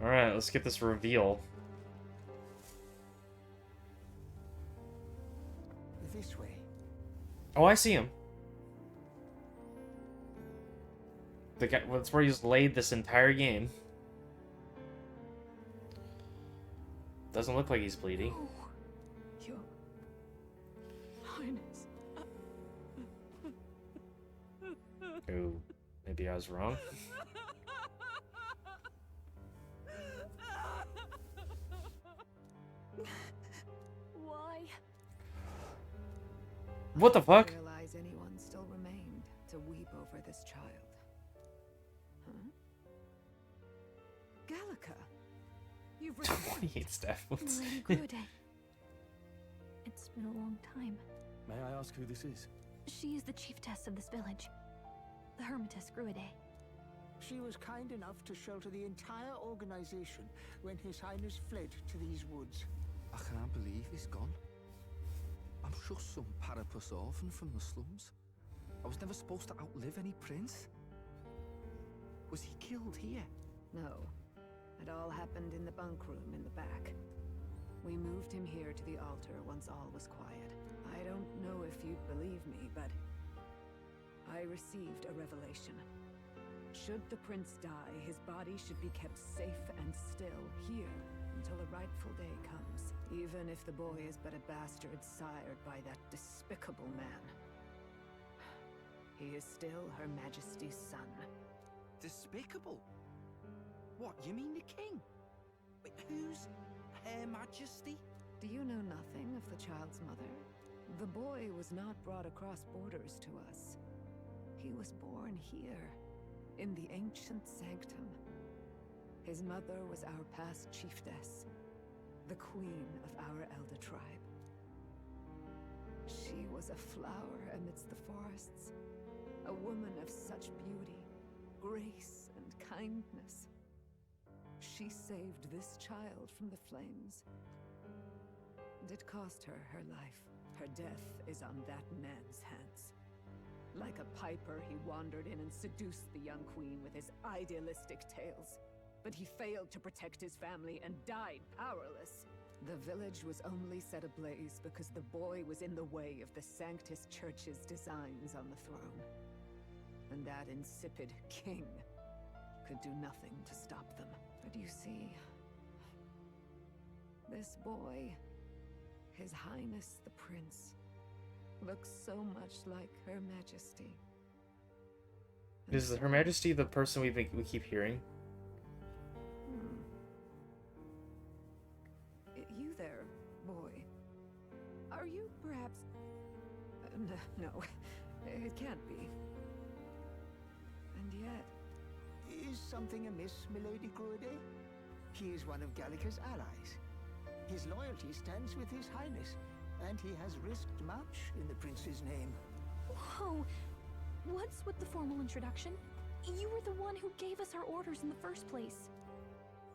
Alright, let's get this reveal. This way. Oh, I see him. The guy, that's where he's laid this entire game. Doesn't look like he's bleeding. Oh, Your Highness. Oh, maybe I was wrong. Why? What the fuck? Realize anyone still remained to weep over this child. Huh? Gallica, you've returned. 28 staff wounds. Lady Grude. It's been a long time. May I ask who this is? She is the chiefess of this village. The Hermitess Grude. She was kind enough to shelter the entire organization when His Highness fled to these woods. I can't believe he's gone. I'm just some parapus orphan from the slums. I was never supposed to outlive any prince. Was he killed here? No. It all happened in the bunk room in the back. We moved him here to the altar once all was quiet. I don't know if you'd believe me, but I received a revelation. Should the prince die, his body should be kept safe and still here until the rightful day comes, even if the boy is but a bastard sired by that despicable man. He is still Her Majesty's son. Despicable? What, you mean the king? Wait, who's Her Majesty? Do you know nothing of the child's mother? The boy was not brought across borders to us. He was born here, in the ancient sanctum. His mother was our past chiefess, the queen of our elder tribe. She was a flower amidst the forests, a woman of such beauty, grace, and kindness. She saved this child from the flames, and it cost her her life. Her death is on that man's hands. Like a piper, he wandered in and seduced the young queen with his idealistic tales. But he failed to protect his family and died powerless. The village was only set ablaze because the boy was in the way of the Sanctus Church's designs on the throne. And that insipid king could do nothing to stop them. But you see, this boy, His Highness the Prince, looks so much like Her Majesty. Is Her Majesty the person we keep hearing? You there, boy. Are you perhaps... no, it can't be. And yet... Is something amiss, Milady Grude? He is one of Gallica's allies. His loyalty stands with His Highness, and he has risked much in the prince's name. Whoa! What's with the formal introduction? You were the one who gave us our orders in the first place.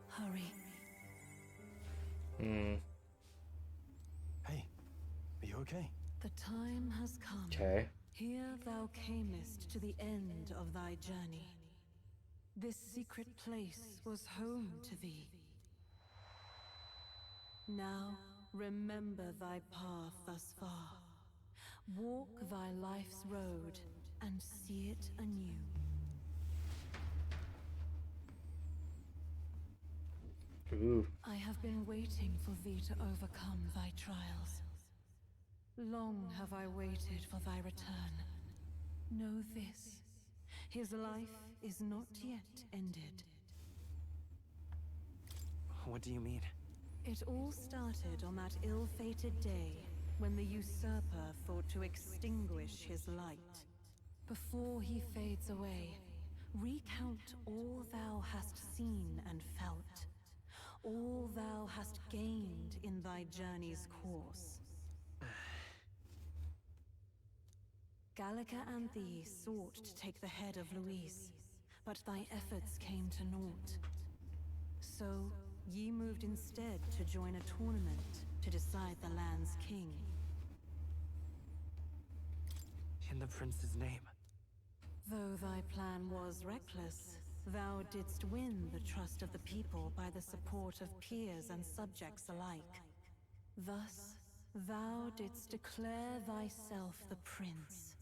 Hurry. Hey, are you okay? The time has come. Okay. Here thou camest to the end of thy journey. This secret place was home to thee. Now remember thy path thus far. Walk thy life's road and see it anew. Ooh. I have been waiting for thee to overcome thy trials. Long have I waited for thy return. Know this, his life is not yet ended. What do you mean? It all started on that ill-fated day when the usurper thought to extinguish his light. Before he fades away, recount all thou hast seen and felt, all thou hast gained in thy journey's course. Gallica and thee sought to take the head of Louise, but thy efforts came to naught. So, ye moved instead to join a tournament to decide the land's king. In the prince's name. Though thy plan was reckless, thou didst win the trust of the people by the support of peers and subjects alike. Thus, thou didst declare thyself the prince.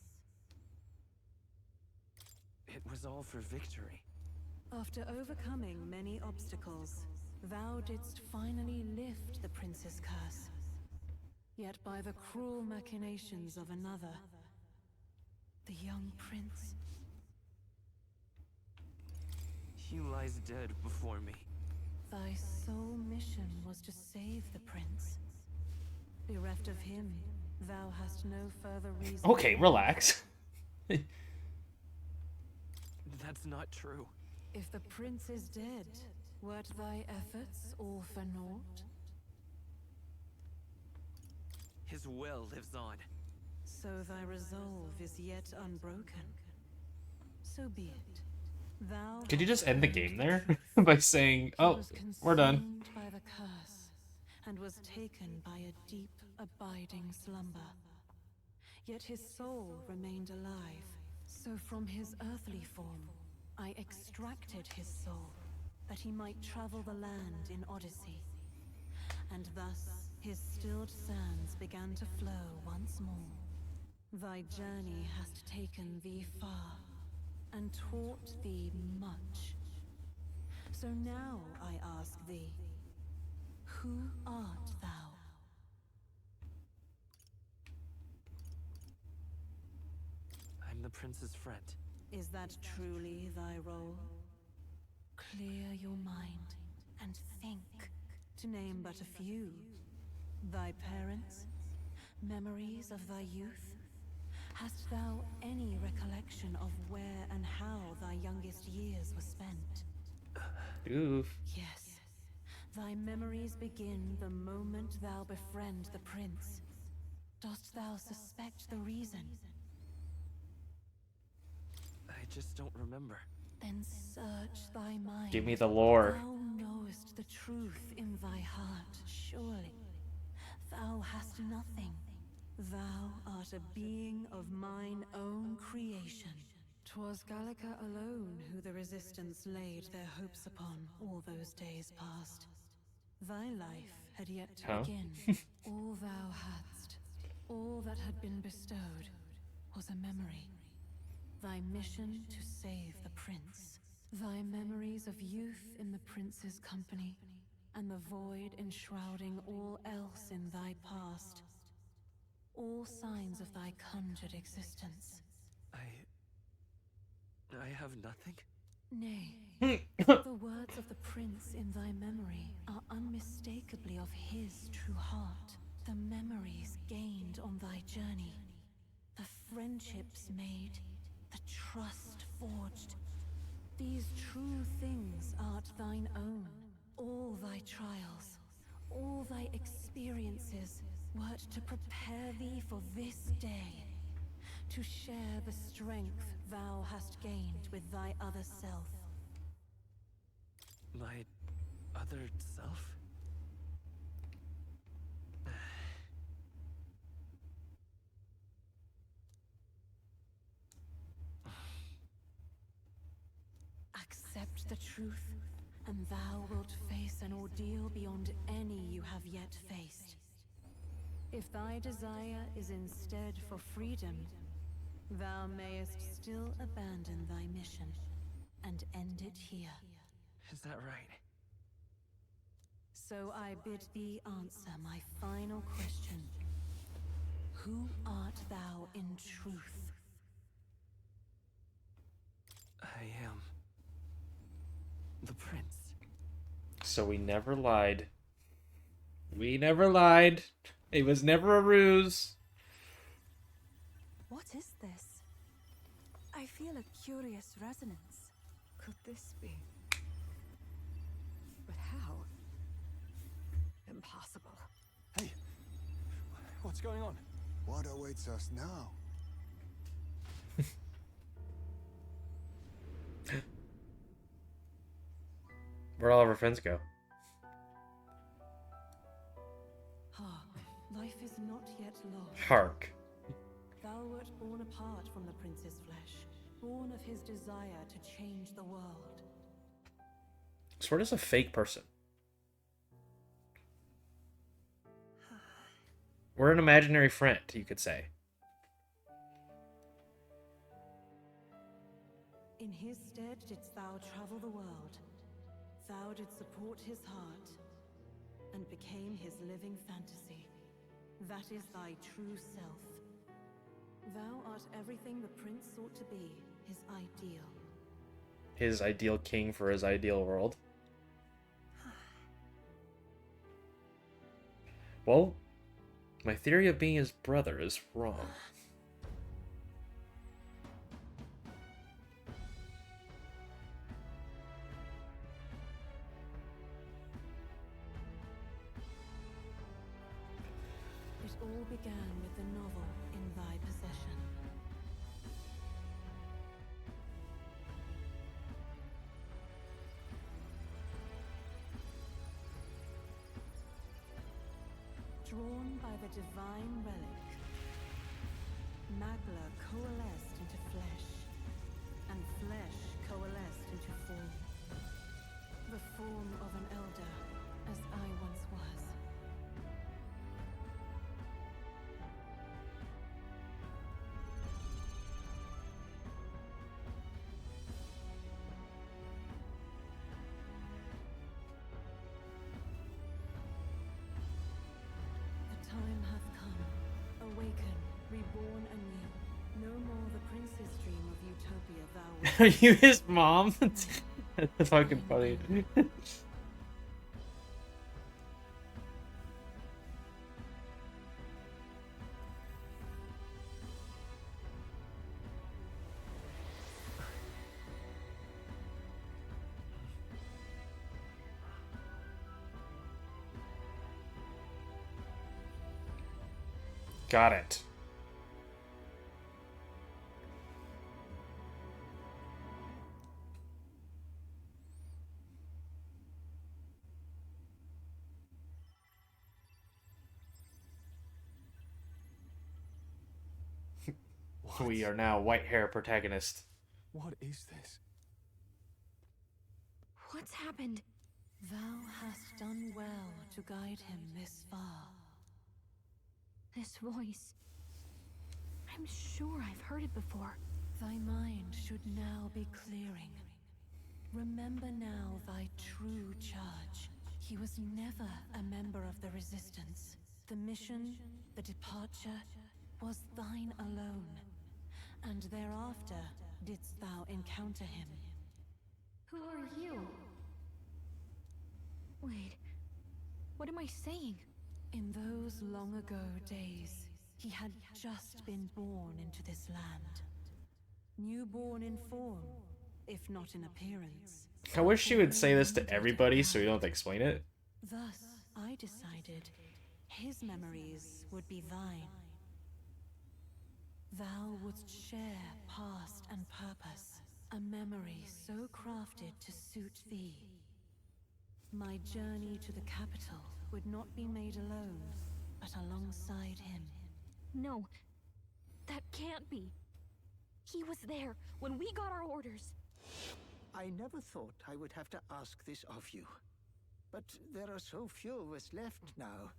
It was all for victory. After overcoming many obstacles, thou didst finally lift the prince's curse. Yet by the cruel machinations of another, the young prince... He lies dead before me. Thy sole mission was to save the prince. Bereft of him, thou hast no further reason... Okay, relax. That's not true. If the prince is dead, wert thy efforts all for naught? His will lives on. So thy resolve is yet unbroken. So be it. Thou Could you just hast end the learned game the there truth. by saying, He "Oh, was we're done"? consumed by the curse, and was taken by a deep, abiding slumber. Yet his soul remained alive. So from his earthly form, I extracted his soul, that he might travel the land in Odyssey. And thus, his stilled sands began to flow once more. Thy journey hast taken thee far, and taught thee much. So now I ask thee, who art thou? I'm the prince's friend. Is that truly thy role? Clear your mind and think, to name but a few. Thy parents, memories of thy youth? Hast thou any recollection of where and how thy youngest years were spent? Oof. Yes, thy memories begin the moment thou befriend the prince. Dost thou suspect the reason? I just don't remember. Then search thy mind. Give me the lore. Thou knowest the truth in thy heart, surely. Thou hast nothing. Thou art a being of mine own creation. 'Twas Gallica alone who the resistance laid their hopes upon all those days past. Thy life had yet to begin. All thou hadst, all that had been bestowed, was a memory. Thy mission to save the prince. Thy memories of youth in the prince's company, and the void enshrouding all else in thy past. All signs of thy conjured existence. I have nothing? Nay, the words of the prince in thy memory are unmistakably of his true heart. The memories gained on thy journey, the friendships made, the trust forged. These true things art thine own. All thy trials, all thy experiences wert to prepare thee for this day. To share the strength thou hast gained with thy other self. My other self? Accept the truth, and thou wilt face an ordeal beyond any you have yet faced. If thy desire is instead for freedom, thou mayest still abandon thy mission and end it here. Is that right? So I bid thee answer my final question. Who art thou in truth? I am the prince. So we never lied. We never lied. It was never a ruse. What is this? I feel a curious resonance. Could this be? But how? Impossible. Hey, what's going on? What awaits us now? Where'd all of our friends go? Life is not yet lost. Hark. Thou wert born apart from the prince's flesh, born of his desire to change the world. Sword is a fake person. We're an imaginary friend, you could say. In his stead didst thou travel the world. Thou didst support his heart, and became his living fantasy. That is thy true self. Thou art everything the prince sought to be, his ideal. His ideal king for his ideal world. Well, my theory of being his brother is wrong. It all began with the novel in thy possession. Drawn by the divine relic, Magla coalesced into flesh, and flesh coalesced into form. The form of an elder, as I once was. The time hath come. Awaken, reborn anew. No more the prince's dream of utopia thou Are wilt. you his mom? That's fucking funny. Got it. We are now white hair protagonist. What is this? What's happened? Thou hast done well to guide him this far. This voice. I'm sure I've heard it before. Thy mind should now be clearing. Remember now thy true charge. He was never a member of the Resistance. The mission, the departure, was thine alone. And thereafter didst thou encounter him. Who are you? Wait. What am I saying? In those long ago days, he had just been born into this land. Newborn in form, if not in appearance. I wish she would say this to everybody so we don't have to explain it. Thus, I decided his memories would be thine. Thou wouldst share past and purpose, a memory so crafted to suit thee. My journey to the capital would not be made alone, but alongside him. No. That can't be. He was there when we got our orders. I never thought I would have to ask this of you. But there are so few of us left now.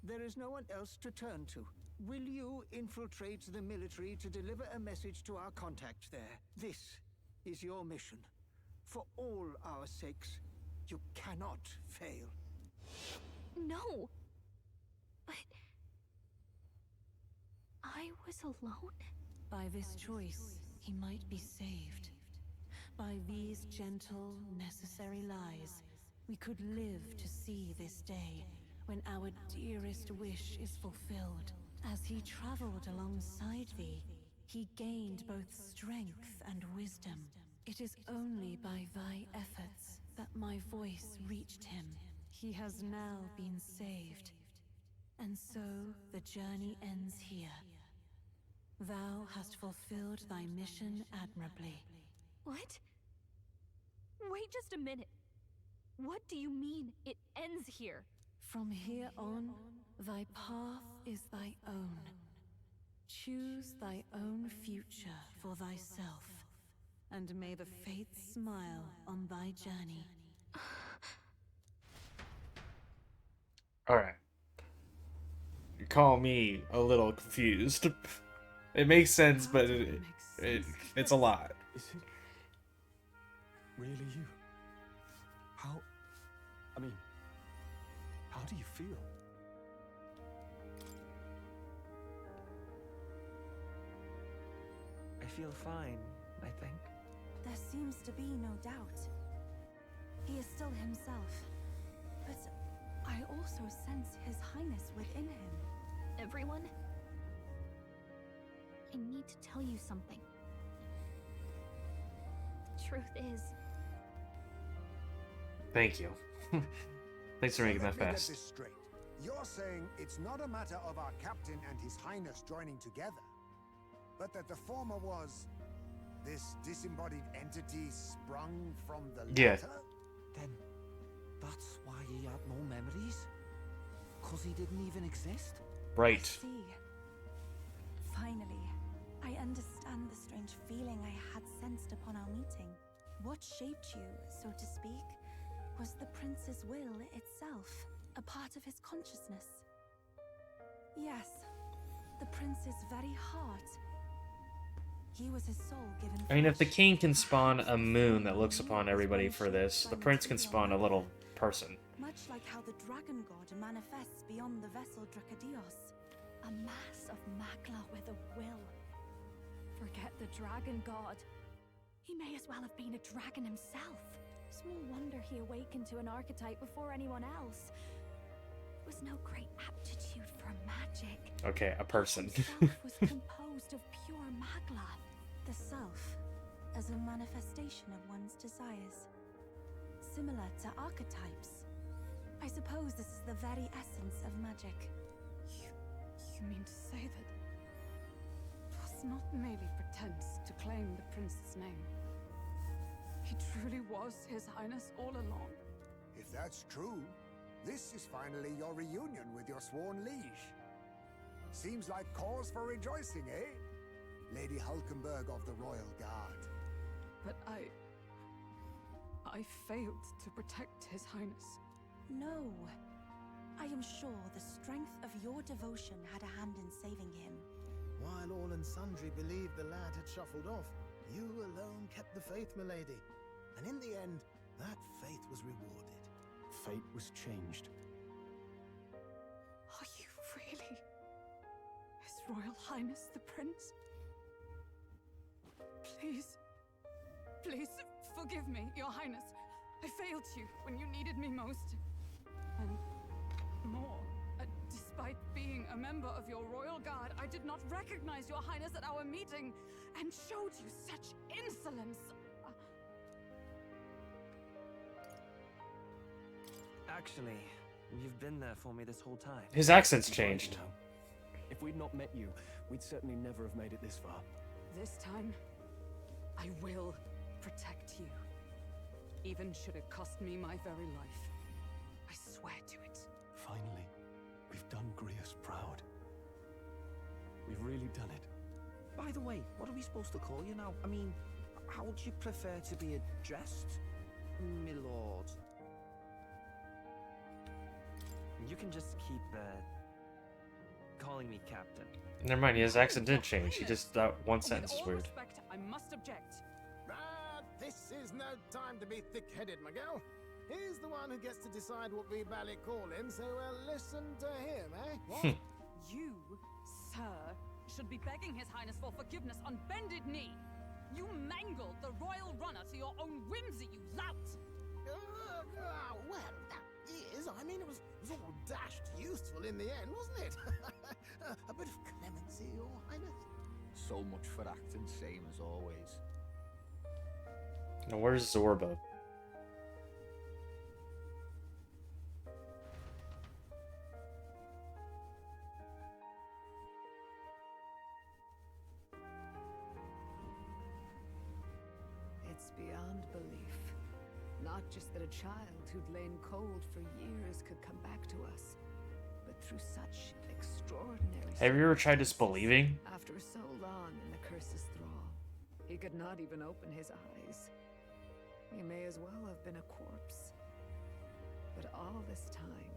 There is no one else to turn to. Will you infiltrate the military to deliver a message to our contact there? This is your mission. For all our sakes, you cannot fail. No. But... I was alone? By this choice, he might be saved. By these gentle, necessary lies, we could live to see this day, when our dearest wish is fulfilled. As he traveled alongside thee, he gained both strength and wisdom. It is only by thy efforts that my voice reached him. He has now been saved. And so the journey ends here. Thou hast fulfilled thy mission admirably. What? Wait just a minute. What do you mean, it ends here? From here on, thy path is thy own. Choose thy own future for thyself, and may the fates smile on thy journey. All right. You call me a little confused. It makes sense, but it's a lot. Is it really you? How? I mean, how do you feel? I feel fine, I think. There seems to be no doubt. He is still himself. But I also sense His Highness within him. Everyone? I need to tell you something. The truth is, Thank you. Thanks for making that Let me get fast. this straight. You're saying it's not a matter of our captain and His Highness joining together, but that the former was this disembodied entity sprung from the Yeah. latter? Then that's why he had no memories? 'Cause he didn't even exist? Right. See, finally, I understand the strange feeling I had sensed upon our meeting. What shaped you, so to speak, was the prince's will itself, a part of his consciousness. Yes, the prince's very heart. He was his soul given. I mean, if the flesh. king can spawn a moon that looks upon everybody for this, the prince can spawn a little person. Much like how the dragon god manifests beyond the vessel Dracadios. a mass of Makla with a will. Forget the dragon god. He may as well have been a dragon himself. Small wonder he awakened to an archetype before anyone else. It was no great aptitude for magic. Okay, a person. The self was composed of pure Magla. The self, as a manifestation of one's desires. Similar to archetypes. I suppose this is the very essence of magic. You mean to say that it was not merely pretense to claim the prince's name? He truly was His Highness all along? If that's true, this is finally your reunion with your sworn liege. Seems like cause for rejoicing, eh? Lady Hulkenberg of the Royal Guard. But I failed to protect His Highness. No. I am sure the strength of your devotion had a hand in saving him. While all and sundry believed the lad had shuffled off, you alone kept the faith, milady. And in the end, that faith was rewarded. Fate was changed. Are you really His Royal Highness the Prince? Please, forgive me, Your Highness. I failed you when you needed me most. And more, despite being a member of your royal guard, I did not recognize Your Highness at our meeting and showed you such insolence. Actually, you've been there for me this whole time. His accent's You're right, changed. you know. If we'd not met you, we'd certainly never have made it this far. This time, I will protect you. Even should it cost me my very life. I swear to it. Finally, we've done Grius proud. We've really done it. By the way, what are we supposed to call you now? I mean, how would you prefer to be addressed, milord? You can just keep, calling me Captain. Never mind, his accent didn't change. He just, that one sentence is With all weird. respect, I must object. This is no time to be thick-headed, my girl. He's the one who gets to decide what we bally call him, so listen to him, eh? What? You, sir, should be begging His Highness for forgiveness on bended knee. You mangled the royal runner to your own whimsy, you lout! Well, that is, I mean, it was all dashed useful in the end, wasn't it? A bit of clemency, Your Highness. So much for acting same as always. Now, where's Zorba? It's beyond belief. Not just that a child who'd lain cold for years could come back to us, but through such extraordinary Have you ever tried circumstances. disbelieving? After so long in the curse's thrall, he could not even open his eyes. He may as well have been a corpse. But all this time,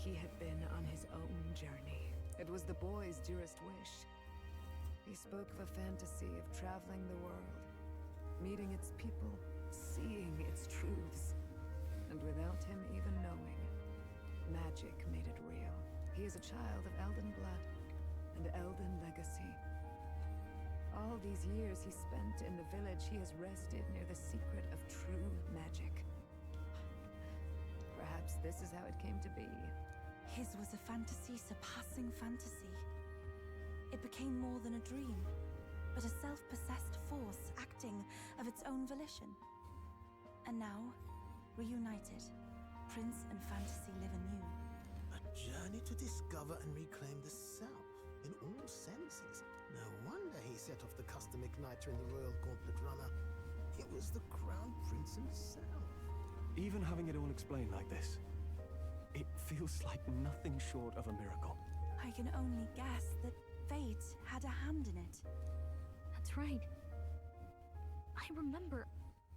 He had been on his own journey. It was the boy's dearest wish. He spoke of a fantasy of traveling the world, meeting its people, seeing its truths. And without him even knowing, magic made it real. He is a child of Elden blood and Elden legacy. All these years he spent in the village, he has rested near the secret of true magic. Perhaps this is how it came to be. His was a fantasy surpassing fantasy. It became more than a dream, but a self-possessed force acting of its own volition. And now, reunited, Prince and fantasy live anew. A journey to discover and reclaim the self, in all senses. No wonder he set off the custom igniter in the Royal Gauntlet Runner. It was the Crown Prince himself. Even having it all explained like this, it feels like nothing short of a miracle. I can only guess that fate had a hand in it. That's right. I remember.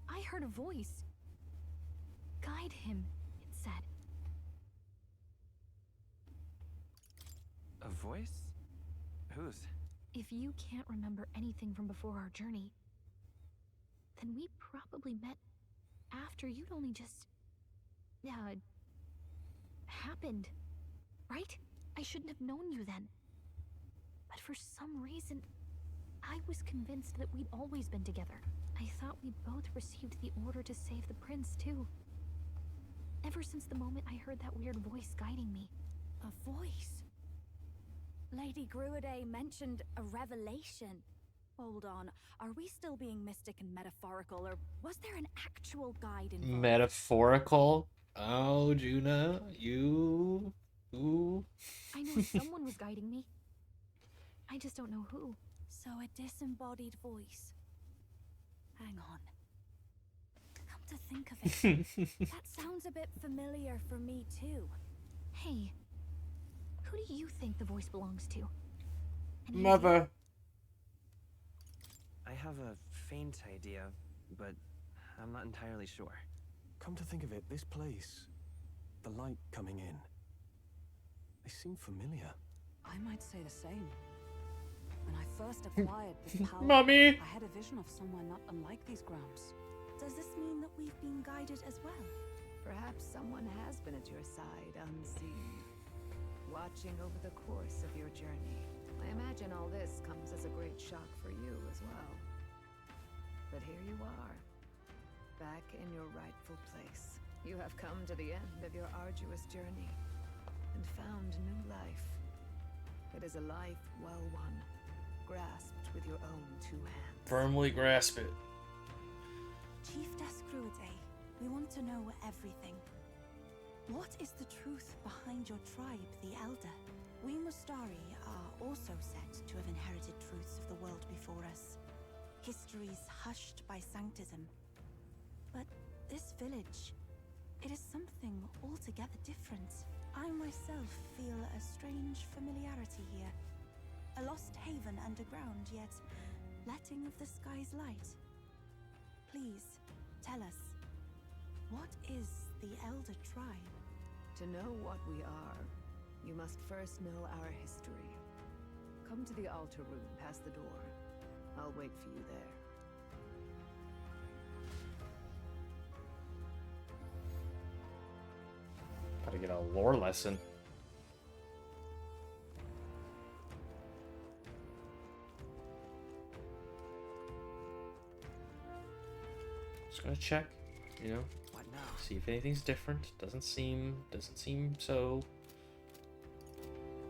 I heard a voice. Guide him, it said. A voice? Whose? If you can't remember anything from before our journey, then we probably met after you'd only just... happened, right? I shouldn't have known you then. But for some reason, I was convinced that we'd always been together. I thought we'd both received the order to save the prince, too. Ever since the moment I heard that weird voice guiding me. A voice? Lady Gruiday mentioned a revelation. Hold on, are we still being mystic and metaphorical, or was there an actual guide involved? Metaphorical? Oh, Juna, you... Ooh. I know someone was guiding me. I just don't know who. So a disembodied voice. Hang on. Come to think of it, that sounds a bit familiar for me too. Hey, who do you think the voice belongs to? Any Mother. idea? I have a faint idea, but I'm not entirely sure. Come to think of it, this place, the light coming in, they seem familiar. I might say the same. When I first acquired this power, Mummy! I had a vision of somewhere not unlike these grounds. Does this mean that we've been guided as well? Perhaps someone has been at your side unseen, watching over the course of your journey. I imagine all this comes as a great shock for you as well. But here you are, back in your rightful place. You have come to the end of your arduous journey and found new life. It is a life well won, grasped with your own two hands. Firmly grasp it. Chief Descruiday, we want to know everything. What is the truth behind your tribe, the Elder? We Mustari are also said to have inherited truths of the world before us. Histories hushed by sanctism. But this village, it is something altogether different. I myself feel a strange familiarity here. A lost haven underground, yet letting of the sky's light. Please, tell us, what is the Elder Tribe? To know what we are, you must first know our history. Come to the altar room past the door. I'll wait for you there. Gotta get a lore lesson. Just gonna check, you know, What now? see if anything's different. Doesn't seem so.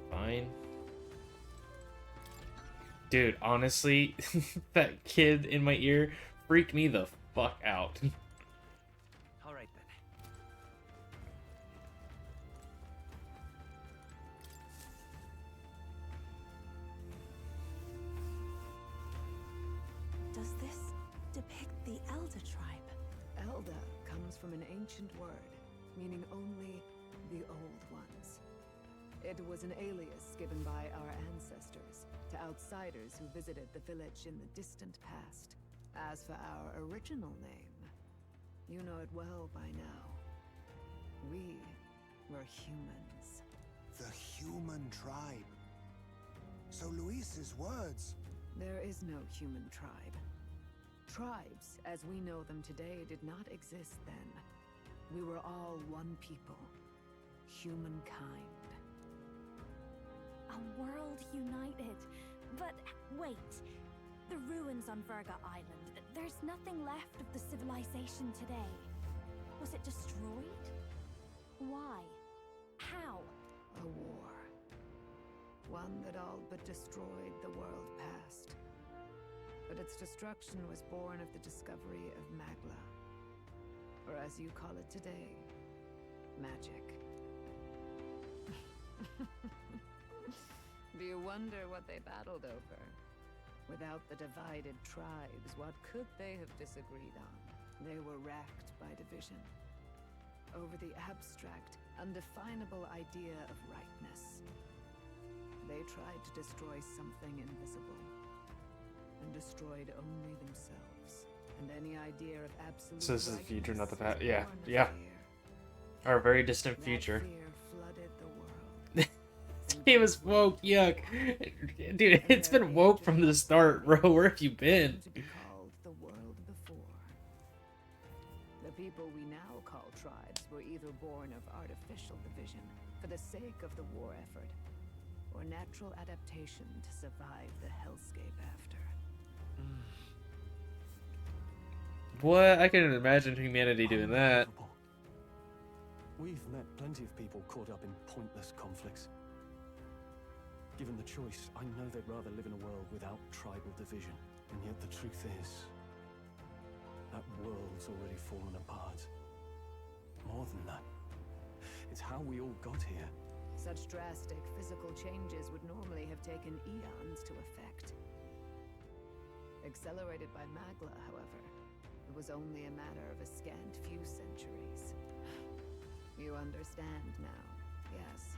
Fine. Dude, honestly, that kid in my ear freaked me the fuck out. All right then. Does this depict the Elder Tribe? Elda comes from an ancient word, meaning only the old ones. It was an alias given by our ancestors to outsiders who visited the village in the distant past. As for our original name, you know it well by now. We were humans. The human tribe. So Luis's words... There is no human tribe. Tribes, as we know them today, did not exist then. We were all one people. Humankind. A world united. But wait. The ruins on Virga Island. There's nothing left of the civilization today. Was it destroyed? Why? How? A war. One that all but destroyed the world past. But its destruction was born of the discovery of Magla. Or as you call it today, magic. Do you wonder what they battled over? Without the divided tribes, what could they have disagreed on? They were racked by division. Over the abstract, undefinable idea of rightness. They tried to destroy something invisible, and destroyed only themselves, and any idea of absolute So this is the future, not the past. rightness Yeah, was born of yeah. fear. Our very distant That future. fear flooded the world. He was woke, yuck. Dude, it's been woke from the start, bro. Where have you been? To be called the world before. The people we now call tribes were either born of artificial division for the sake of the war effort, or natural adaptation to survive the hellscape after. What? I couldn't imagine humanity doing that. Unbelievable. We've met plenty of people caught up in pointless conflicts. Given the choice, I know they'd rather live in a world without tribal division. And yet the truth is, that world's already fallen apart. More than that, it's how we all got here. Such drastic physical changes would normally have taken eons to effect. Accelerated by Magla, however, it was only a matter of a scant few centuries. You understand now, yes?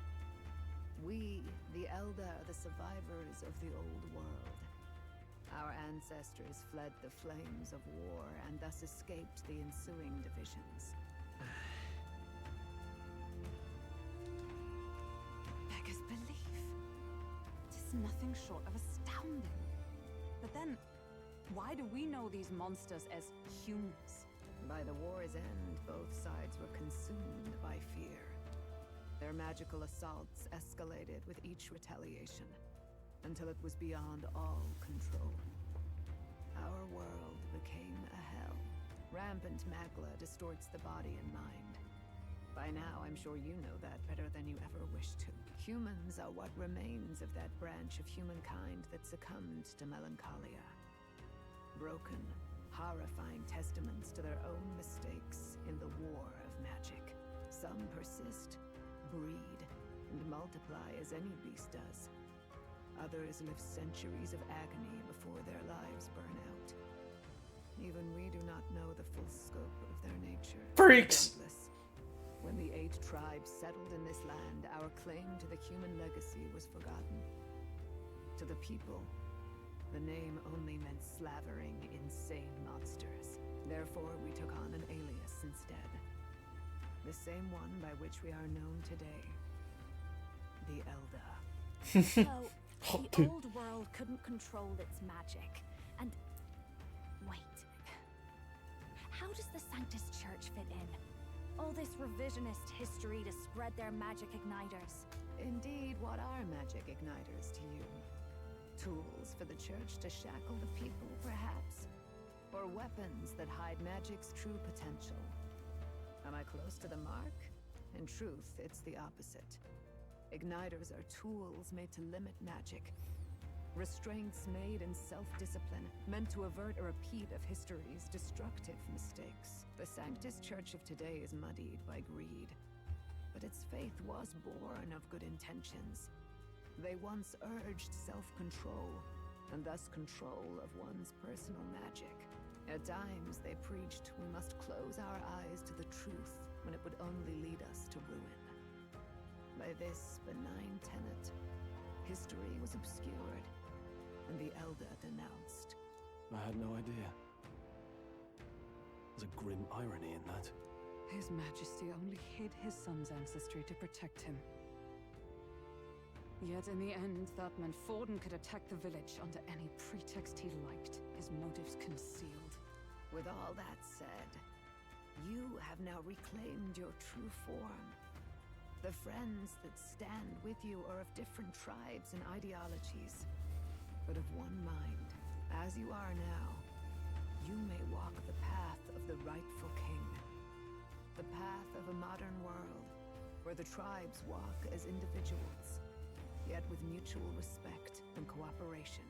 We, the Elder, are the survivors of the old world. Our ancestors fled the flames of war and thus escaped the ensuing divisions. Beggars belief. It is nothing short of astounding. But then, why do we know these monsters as humans? By the war's end, both sides were consumed by fear. Their magical assaults escalated with each retaliation, until it was beyond all control. Our world became a hell. Rampant Magla distorts the body and mind. By now, I'm sure you know that better than you ever wished to. Humans are what remains of that branch of humankind that succumbed to melancholia. Broken, horrifying testaments to their own mistakes in the war of magic. Some persist, breed, and multiply as any beast does. Others live centuries of agony before their lives burn out. Even we do not know the full scope of their nature. Freaks! Regardless, when the 8 tribes settled in this land, our claim to the human legacy was forgotten. To the people, the name only meant slavering, insane monsters. Therefore, we took on an alias instead. The same one by which we are known today. The Elder. So, the old world couldn't control its magic. And... wait. How does the Sanctus Church fit in? All this revisionist history to spread their magic igniters. Indeed, what are magic igniters to you? Tools for the church to shackle the people, perhaps? Or weapons that hide magic's true potential? Am I close to the mark? In truth, it's the opposite. Igniters are tools made to limit magic. Restraints made in self-discipline, meant to avert a repeat of history's destructive mistakes. The Sanctus Church of today is muddied by greed. But its faith was born of good intentions. They once urged self-control, and thus control of one's personal magic. At times, they preached we must close our eyes to the truth when it would only lead us to ruin. By this benign tenet, history was obscured, and the Elder denounced. I had no idea. There's a grim irony in that. His Majesty only hid his son's ancestry to protect him. Yet in the end, that meant Forden could attack the village under any pretext he liked, his motives concealed. With all that said, you have now reclaimed your true form. The friends that stand with you are of different tribes and ideologies, but of one mind. As you are now, you may walk the path of the rightful king. The path of a modern world, where the tribes walk as individuals, yet with mutual respect and cooperation.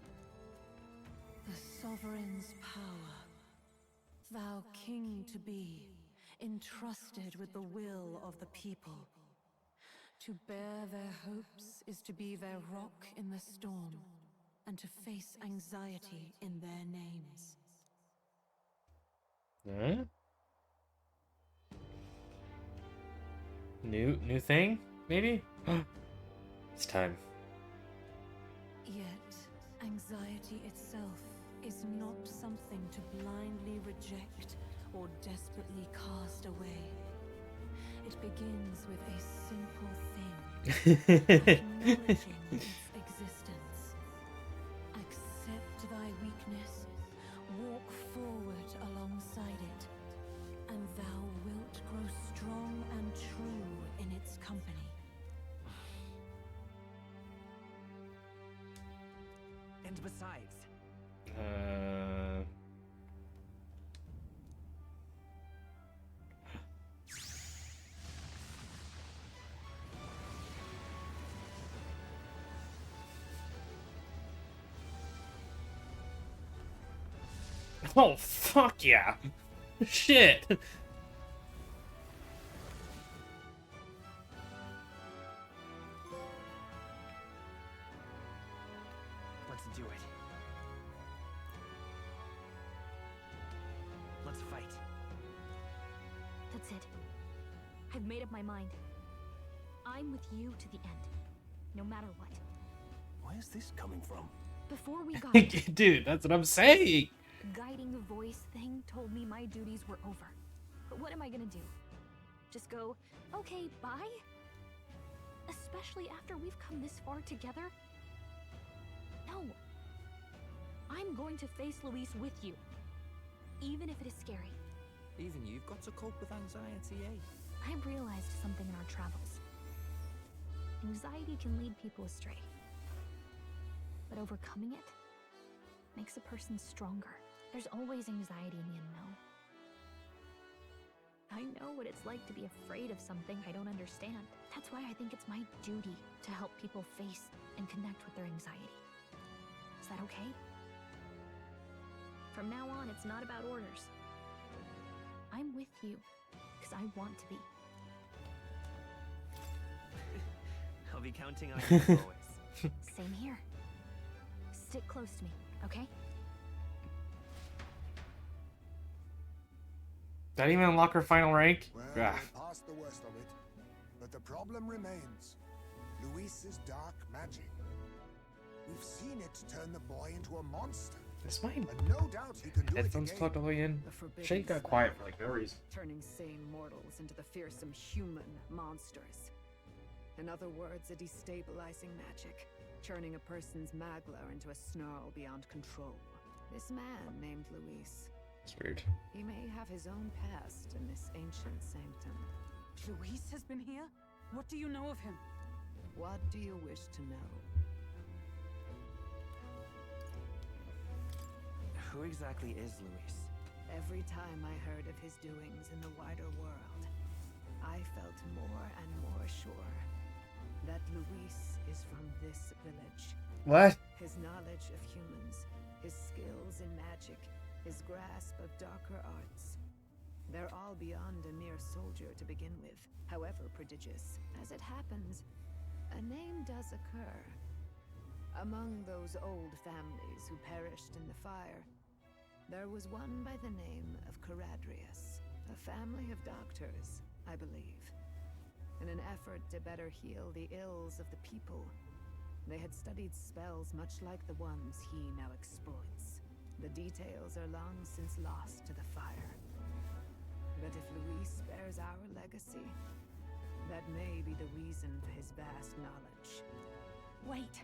The sovereign's power. Thou king to be, entrusted with the will of the people. To bear their hopes is to be their rock in the storm, and to face anxiety in their names. Huh? New thing? Maybe? It's time. Yet, anxiety itself is not something to blindly reject or desperately cast away. It begins with a simple thing, acknowledging its existence. Accept thy weakness, walk forward alongside it, and thou wilt grow strong and true in its company. And besides, Oh, fuck yeah. Shit. let's do it. Let's fight. That's it. I've made up my mind. I'm with you to the end, no matter what. Where is this coming from? Before we got Dude, that's what I'm saying. guiding voice thing told me my duties were over. But what am I gonna do? Just go, okay, bye? Especially after we've come this far together? No. I'm going to face Luis with you. Even if it is scary. Even you've got to cope with anxiety, eh? I realized something in our travels. Anxiety can lead people astray. But overcoming it makes a person stronger. There's always anxiety in the unknown. I know what it's like to be afraid of something I don't understand. That's why I think it's my duty to help people face and connect with their anxiety. Is that okay? From now on, it's not about orders. I'm with you, because I want to be. I'll be counting on you as always. Same here. Stick close to me, okay? Did that even unlock her final rank? Well, Ah. we're past the worst of it. But the problem remains. Luis's dark magic. We've seen it turn the boy into a monster. Is my And no doubt he can do it headphones again. plugged all the way in? The forbidden Shake got spell, quiet for like no reason. turning sane mortals into the fearsome human monsters. In other words, a destabilizing magic, turning a person's magla into a snarl beyond control. This man named Luis. It's weird. He may have his own past in this ancient sanctum. Luis has been here? What do you know of him? What do you wish to know? Who exactly is Luis? Every time I heard of his doings in the wider world, I felt more and more sure that Luis is from this village. What? His knowledge of humans, his skills in magic, his grasp of darker arts. They're all beyond a mere soldier to begin with, however prodigious. As it happens, a name does occur. Among those old families who perished in the fire, there was one by the name of Caradrius, a family of doctors, I believe. In an effort to better heal the ills of the people, they had studied spells much like the ones he now exploits. The details are long since lost to the fire. But if Luis bears our legacy, that may be the reason for his vast knowledge. Wait.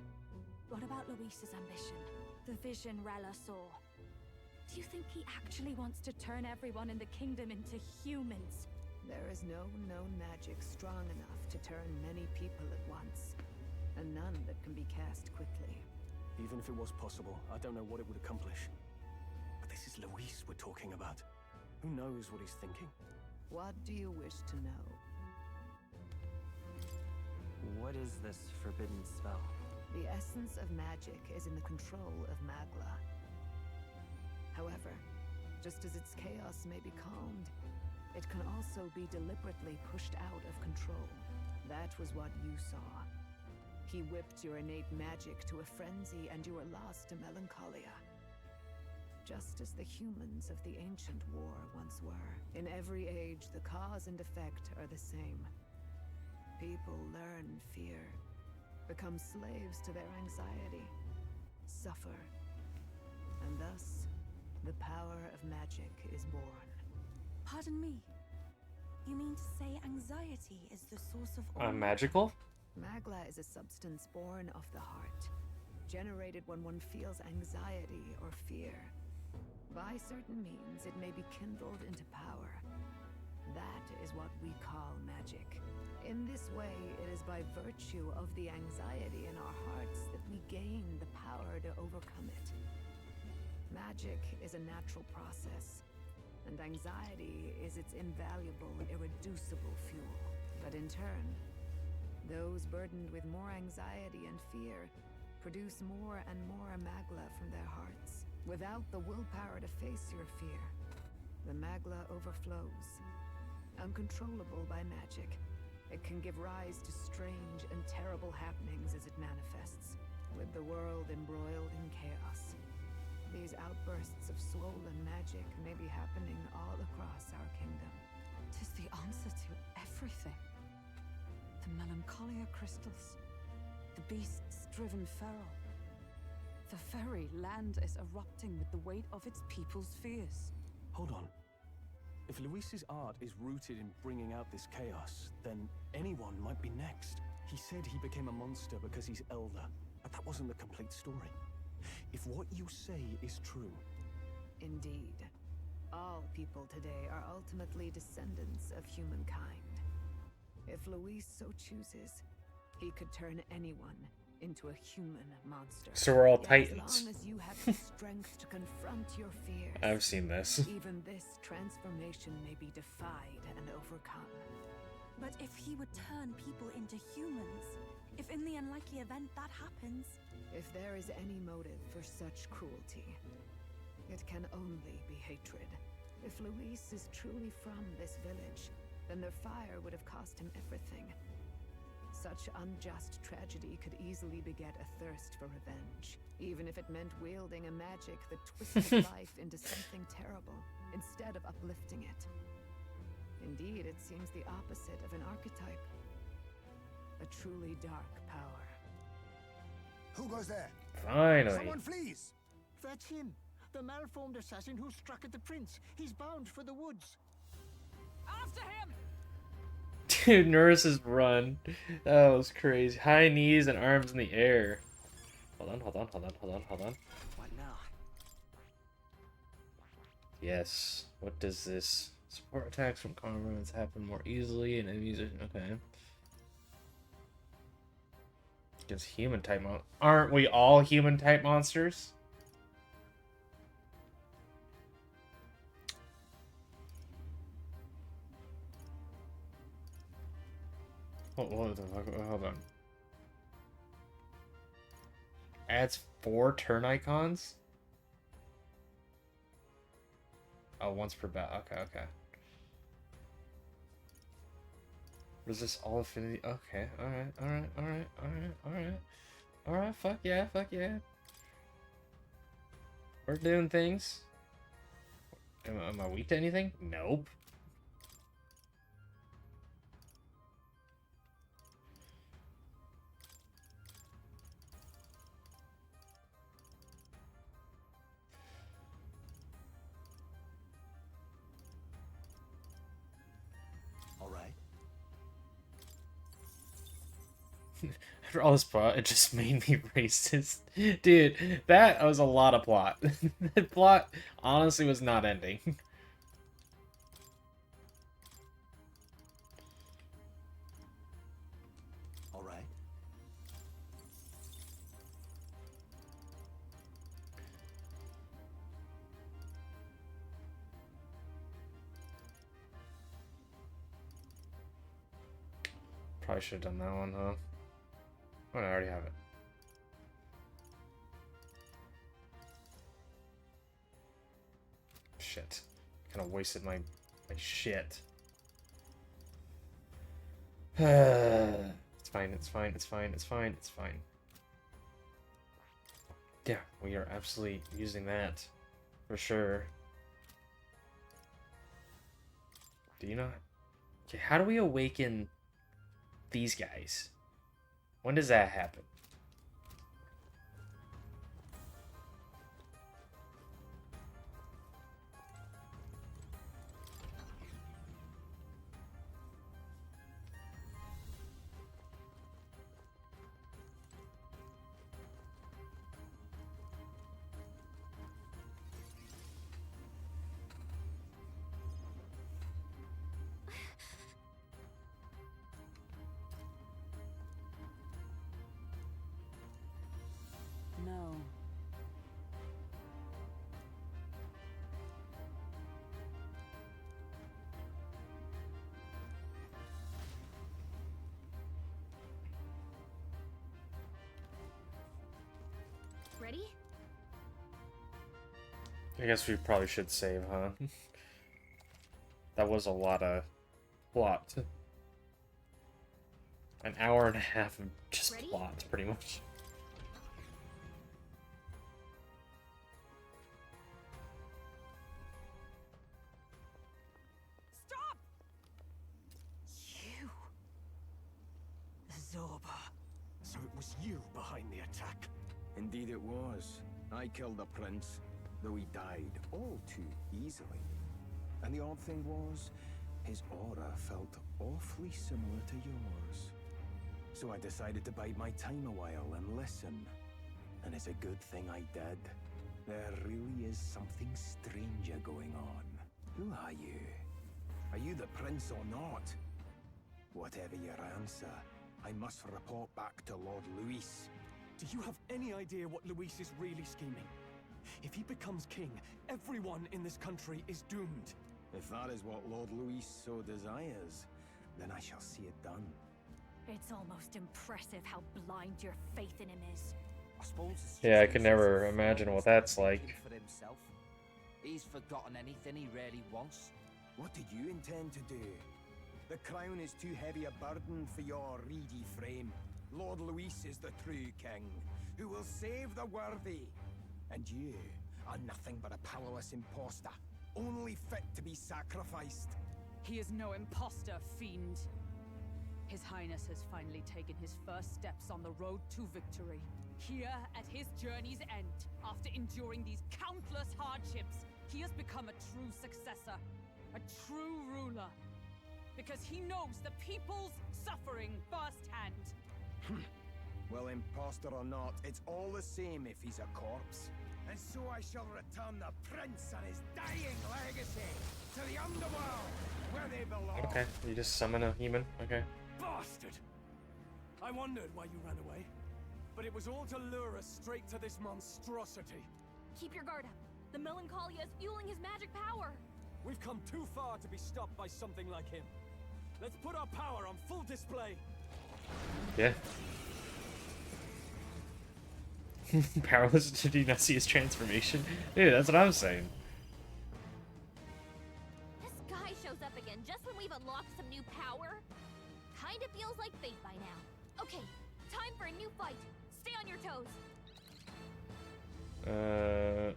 What about Luis's ambition? The vision Rella saw? Do you think he actually wants to turn everyone in the kingdom into humans? There is no known magic strong enough to turn many people at once, and none that can be cast quickly. Even if it was possible, I don't know what it would accomplish. But this is Luis we're talking about. Who knows what he's thinking? What do you wish to know? What is this forbidden spell? The essence of magic is in the control of Magla. However, just as its chaos may be calmed, it can also be deliberately pushed out of control. That was what you saw. He whipped your innate magic to a frenzy and you were lost to melancholia. Just as the humans of the ancient war once were. In every age, the cause and effect are the same. People learn fear, become slaves to their anxiety, suffer, and thus, the power of magic is born. Pardon me. You mean to say anxiety is the source of all... Magical? Magla is a substance born of the heart, generated when one feels anxiety or fear. By certain means, it may be kindled into power. That is what we call magic. In this way, it is by virtue of the anxiety in our hearts that we gain the power to overcome it. Magic is a natural process, and anxiety is its invaluable, irreducible fuel. But in turn, those burdened with more anxiety and fear produce more and more Magla from their hearts. Without the willpower to face your fear, the Magla overflows. Uncontrollable by magic, it can give rise to strange and terrible happenings as it manifests, with the world embroiled in chaos. These outbursts of swollen magic may be happening all across our kingdom. 'Tis the answer to everything. The melancholia crystals, the beasts driven feral. The very land is erupting with the weight of its people's fears. Hold on. If Luis's art is rooted in bringing out this chaos, then anyone might be next. He said he became a monster because he's elder, but that wasn't the complete story. If what you say is true... Indeed. All people today are ultimately descendants of humankind. If Luis so chooses, he could turn anyone into a human monster. So we're all Yet titans. As long as you have the strength to confront your fears, I've seen this. even this transformation may be defied and overcome. But if he would turn people into humans, if in the unlikely event that happens... If there is any motive for such cruelty, it can only be hatred. If Luis is truly from this village, then their fire would have cost him everything. Such unjust tragedy could easily beget a thirst for revenge, even if it meant wielding a magic that twisted life into something terrible, instead of uplifting it. Indeed, it seems the opposite of an archetype. A truly dark power. Who goes there? Finally. Someone flees! That's him. The malformed assassin who struck at the prince. He's bound for the woods. After him! Dude, Nurse's run. That was crazy. High knees and arms in the air. Hold on. What now? Yes. What does this? Support attacks from comrades happen more easily and enemies. Okay. Against human type mon. Aren't we all human type monsters? Hold on. Adds 4 turn icons? Oh, once per battle. Okay. What is this? All affinity? Okay. Alright. Fuck yeah. We're doing things. Am I weak to anything? Nope. After all this plot, it just made me racist. Dude, that was a lot of plot. The plot honestly was not ending. All right. Probably should have done that one, huh? Oh, I already have it. Shit. Kind of wasted my shit. It's fine, it's fine, it's fine, it's fine, it's fine. Yeah, we are absolutely using that. For sure. Do you not? Okay, how do we awaken these guys? When does that happen? No. Ready? I guess we probably should save, huh? That was a lot of plot. An hour and a half of just Ready? plot, pretty much. Stop! You. Zorba. So it was you behind the attack? Indeed it was. I killed the prince, though he died all too easily. And the odd thing was, his aura felt awfully similar to yours. So I decided to bide my time a while and listen. And it's a good thing I did. There really is something stranger going on. Who are you? Are you the prince or not? Whatever your answer, I must report back to Lord Luis. Do you have any idea what Luis is really scheming? If he becomes king, everyone in this country is doomed. If that is what Lord Luis so desires, then I shall see it done. It's almost impressive how blind your faith in him is. I suppose it's Yeah, I just could he never says imagine what he's that's thinking like. for himself. He's forgotten anything he really wants. What did you intend to do? The crown is too heavy a burden for your reedy frame. Lord Luis is the true king, who will save the worthy. And you are nothing but a powerless imposter, only fit to be sacrificed. He is no imposter, fiend. His Highness has finally taken his first steps on the road to victory. Here, at his journey's end, after enduring these countless hardships, he has become a true successor, a true ruler. Because he knows the people's suffering firsthand. Well, imposter or not, it's all the same if he's a corpse. And so I shall return the prince and his dying legacy to the underworld, where they belong. Okay, you just summon a human. Okay. Bastard! I wondered why you ran away, but it was all to lure us straight to this monstrosity. Keep your guard up. The Melancholia is fueling his magic power. We've come too far to be stopped by something like him. Let's put our power on full display. Yeah. Powerless. Did you not see his transformation? Dude, that's what I'm saying. This guy shows up again just when we've unlocked some new power. Kinda feels like fate by now. Okay, time for a new fight. Stay on your toes. I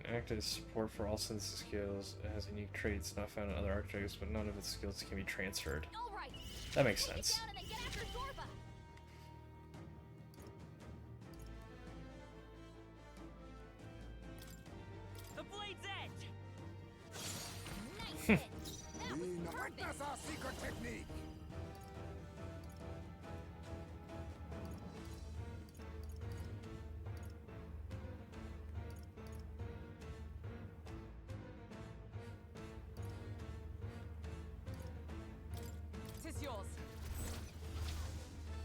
can act as support for all senses skills. It has unique traits not found in other archetypes, but none of its skills can be transferred. All right. That makes Take it sense. down and then get after Zorba. The blade's edge! Nice hit. That was We perfect. witness our secret technique.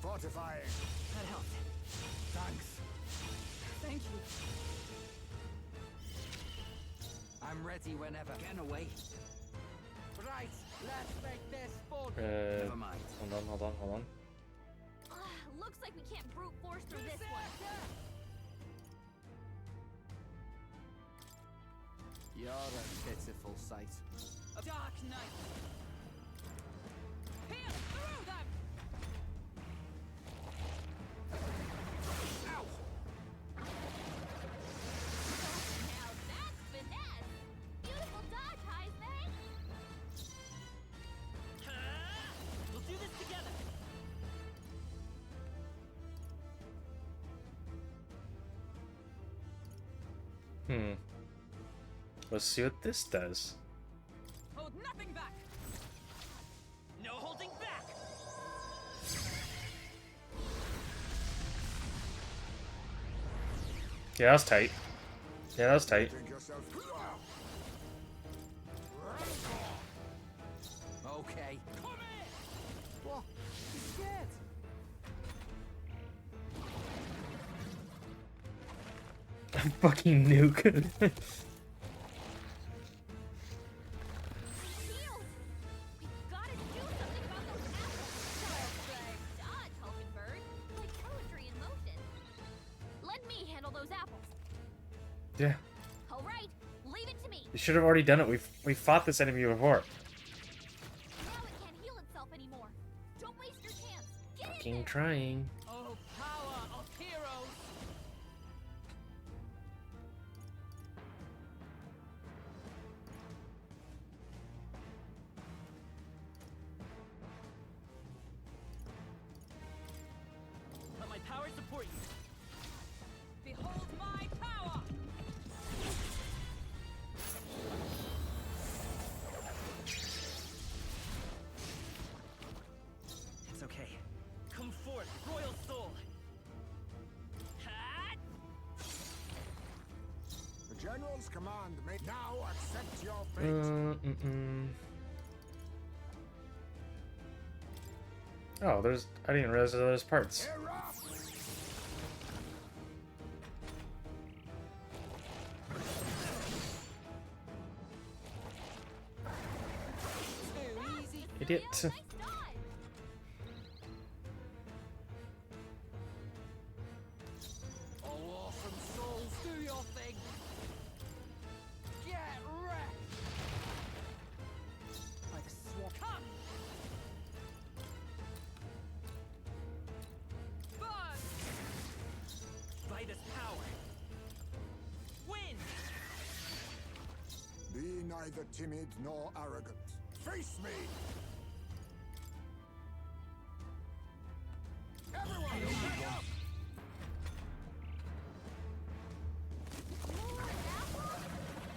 Fortifying. That helped. Thanks. Thank you. I'm ready whenever. Get away. Right, let's make this fun. Never mind. Hold on. Looks like we can't brute force through this one. You're a pitiful sight. A dark night. Pierce through them. Ow! Now that's finesse. Beautiful dodge, Heisman. We'll do this together. Let's see what this does. Hold nothing back. No holding back. Yeah, that was tight. Yeah, that was tight. Think yourself. Okay. Come in. What? You scared? Fucking nuke. Shield! We've gotta do something about those apples. Child's play. Dodge, Hulkenberg. Like poetry in motion. Let me handle those apples. Yeah, All right, leave it to me. you should have already done it. We fought this enemy before. Now it can't heal itself anymore. Don't waste your chance. Get in Fucking there. trying. Oh, power of heroes. Let my power support you. Behold my power. It's okay. Come forth, royal soul. The General's command may now accept your fate. Oh, I didn't realize there was parts. Erupt! Too easy. Idiot. Nice dodge. Oh, orphan souls, do your thing. Get wrecked. By the swamp. Come. Burn. By this power. Win. Be neither timid nor arrogant. Face me! Everyone, back up! More apples?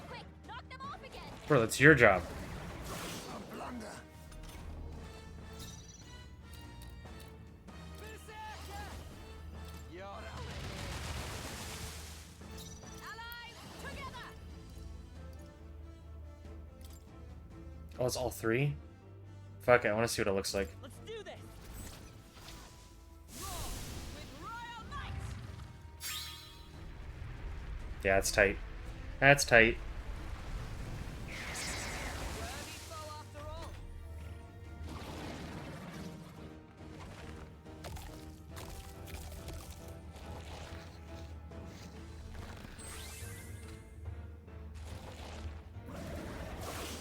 Quick, knock them off again. Bro, that's your job. A blunder. Berserker. You're out. Allies, together. Oh, it's all three? Fuck it, I want to see what it looks like. Let's do this. Roar with royal might. Yeah, it's tight. That's tight. Worthy foe after all.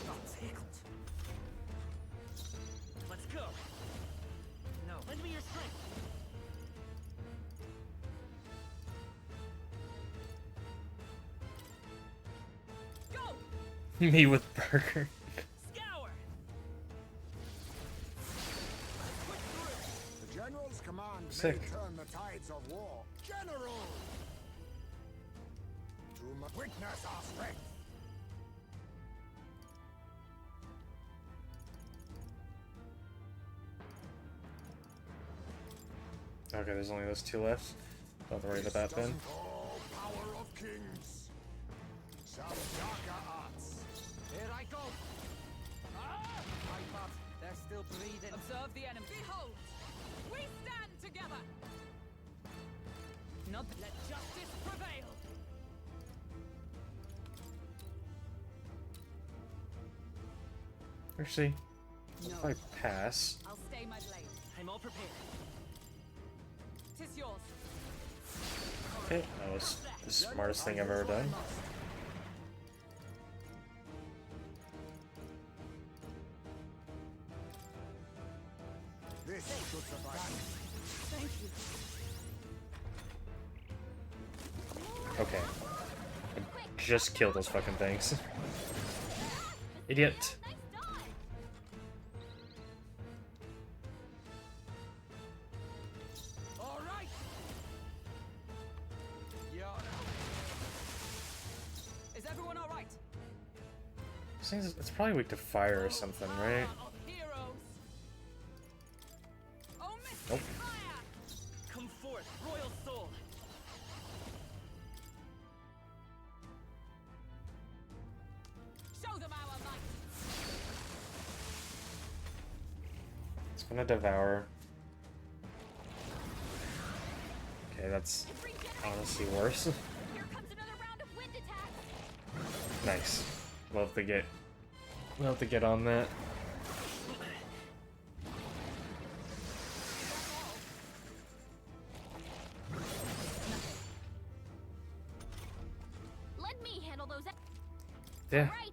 Not tickled. Let's go. No. Lend me your strength. Go. Me with burger. Scour. Let's push through. The General's command Sick. may turn the tides of war. General! To witness our strength. Okay, there's only those two left. Don't worry about that then. Doesn't all power of kings. Some darker arts. Here I go. My bad. They're still breathing. Observe the enemy. Behold, we stand together. Now let justice prevail. Actually, if I pass. I'll stay my blade. I'm all prepared. Tis yours. Okay, that was the smartest thing I've ever done. This should suffice. Thank you. Okay. I just killed those fucking things. Idiot. All right. Yeah. Is everyone all right? This thing's, it's probably weak to fire or something, right? Of heroes. Oh, Mr. Nope. Fire! Come forth, royal soul. Show them our might. It's gonna devour. Okay, that's honestly worse. Here comes another round of wind attacks. Nice. Love to get on that. Let me handle those. Yeah. Right.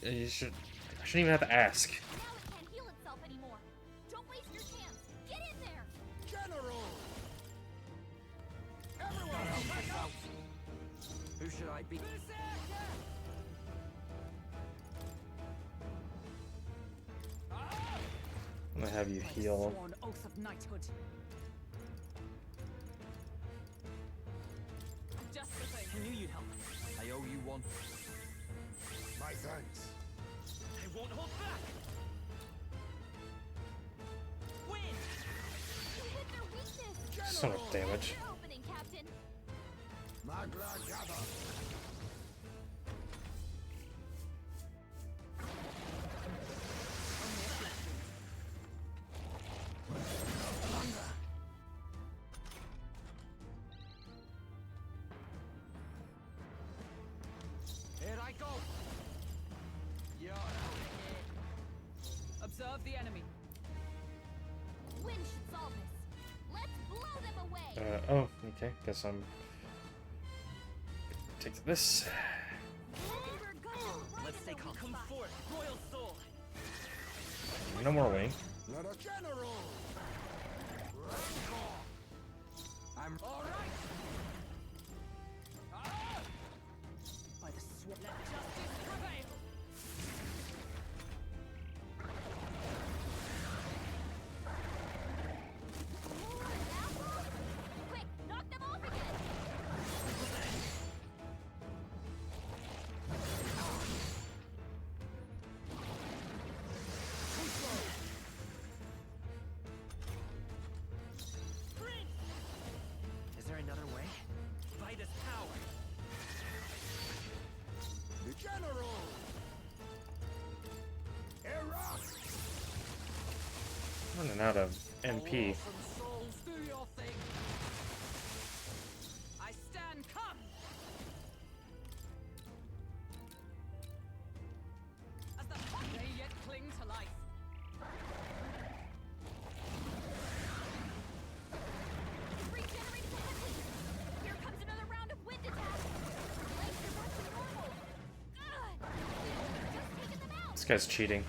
You should. I shouldn't even have to ask. Now it can't heal itself anymore. Don't waste your chance. Get in there. General! Everyone help yourself! Who should I be? I'm gonna have you heal. Sworn oath of knighthood. Just the thing. I knew you'd help. I owe you one. My thanks. I won't hold back. Win. You hit their weakness. So much damage. Your opening, Captain. Magla gather. Here I go. You're out. Observe the enemy. Wind should solve this. Let's blow them away. Oh, okay. Guess I'm. Take this. Let's stay calm. Come forth, royal soul. No more wing. Let us general! I'm all right. Ah! By the sword. Let justice prevail. Quick, knock them off again. Is there another way? By this power. The general! Erupt! Running out of MP. Awesome souls, do your thing. I stand come. As the they yet cling to life. Regenerate the heavily. Here comes another round of wind attacks. Legs are back to normal. Ugh. We've just taken them out. This guy's cheating.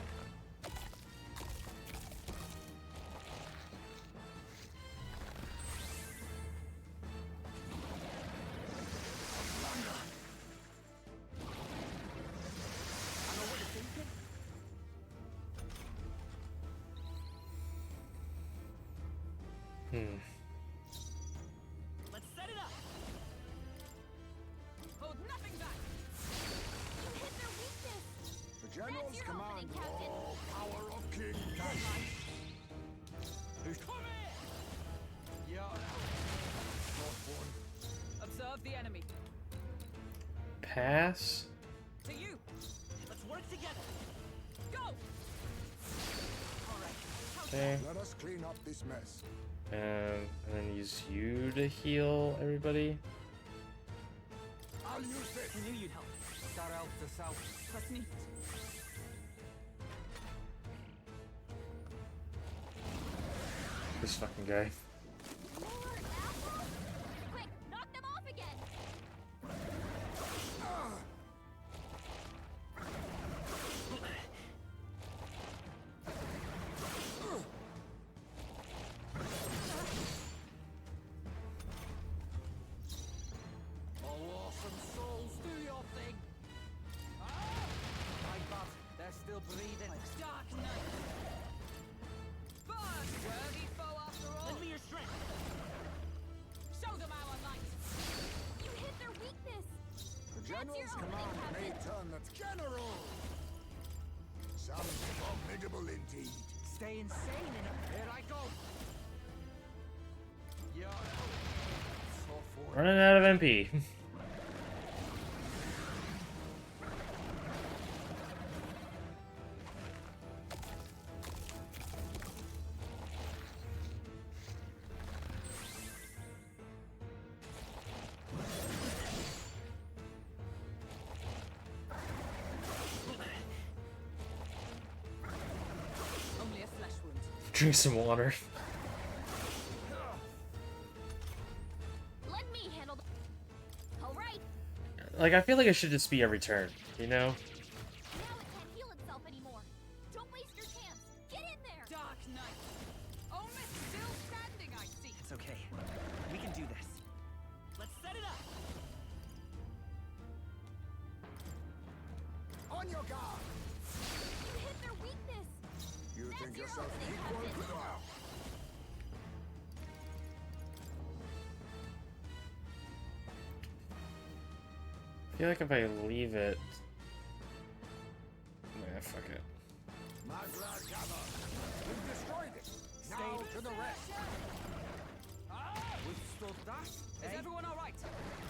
Let's set it up. Hold nothing back. You hit their weakness. The general's That's your command opening, Captain. all power of King Dash. Who's coming? You're out. Observe the enemy. Pass. To you. Let's work together. Go. All right. How Okay. Let us clean up this mess. And then use you to heal everybody. I'll use this. I knew you'd help. That elf the south. Trust me. This fucking guy. Quick, knock them off again! Oh, awesome souls, do your thing! My bad, they're still breathing. Dark Knight! Burn! Worthy foe after all! Lend me your strength! Show them our light! You hit their weakness! The general's command may turn the general. Sounds formidable indeed. Stay insane in a... Here I go! You're... Running out of MP. Only a flesh wound. Drink some water. Let me handle the... Alright, Like, I feel like it should just be every turn, you know? now it can't heal itself anymore. Don't waste your chance. Get in there! Dark Knight! Only still standing, I see. It's okay. We can do this. Let's set it up! On your guard. You hit their weakness! You That's think your yourself opening, equal to Captain. the... I feel like if I leave it... Nah, fuck it. Magla gather. We've destroyed it. Now to the rest. Withstood that? Is everyone alright?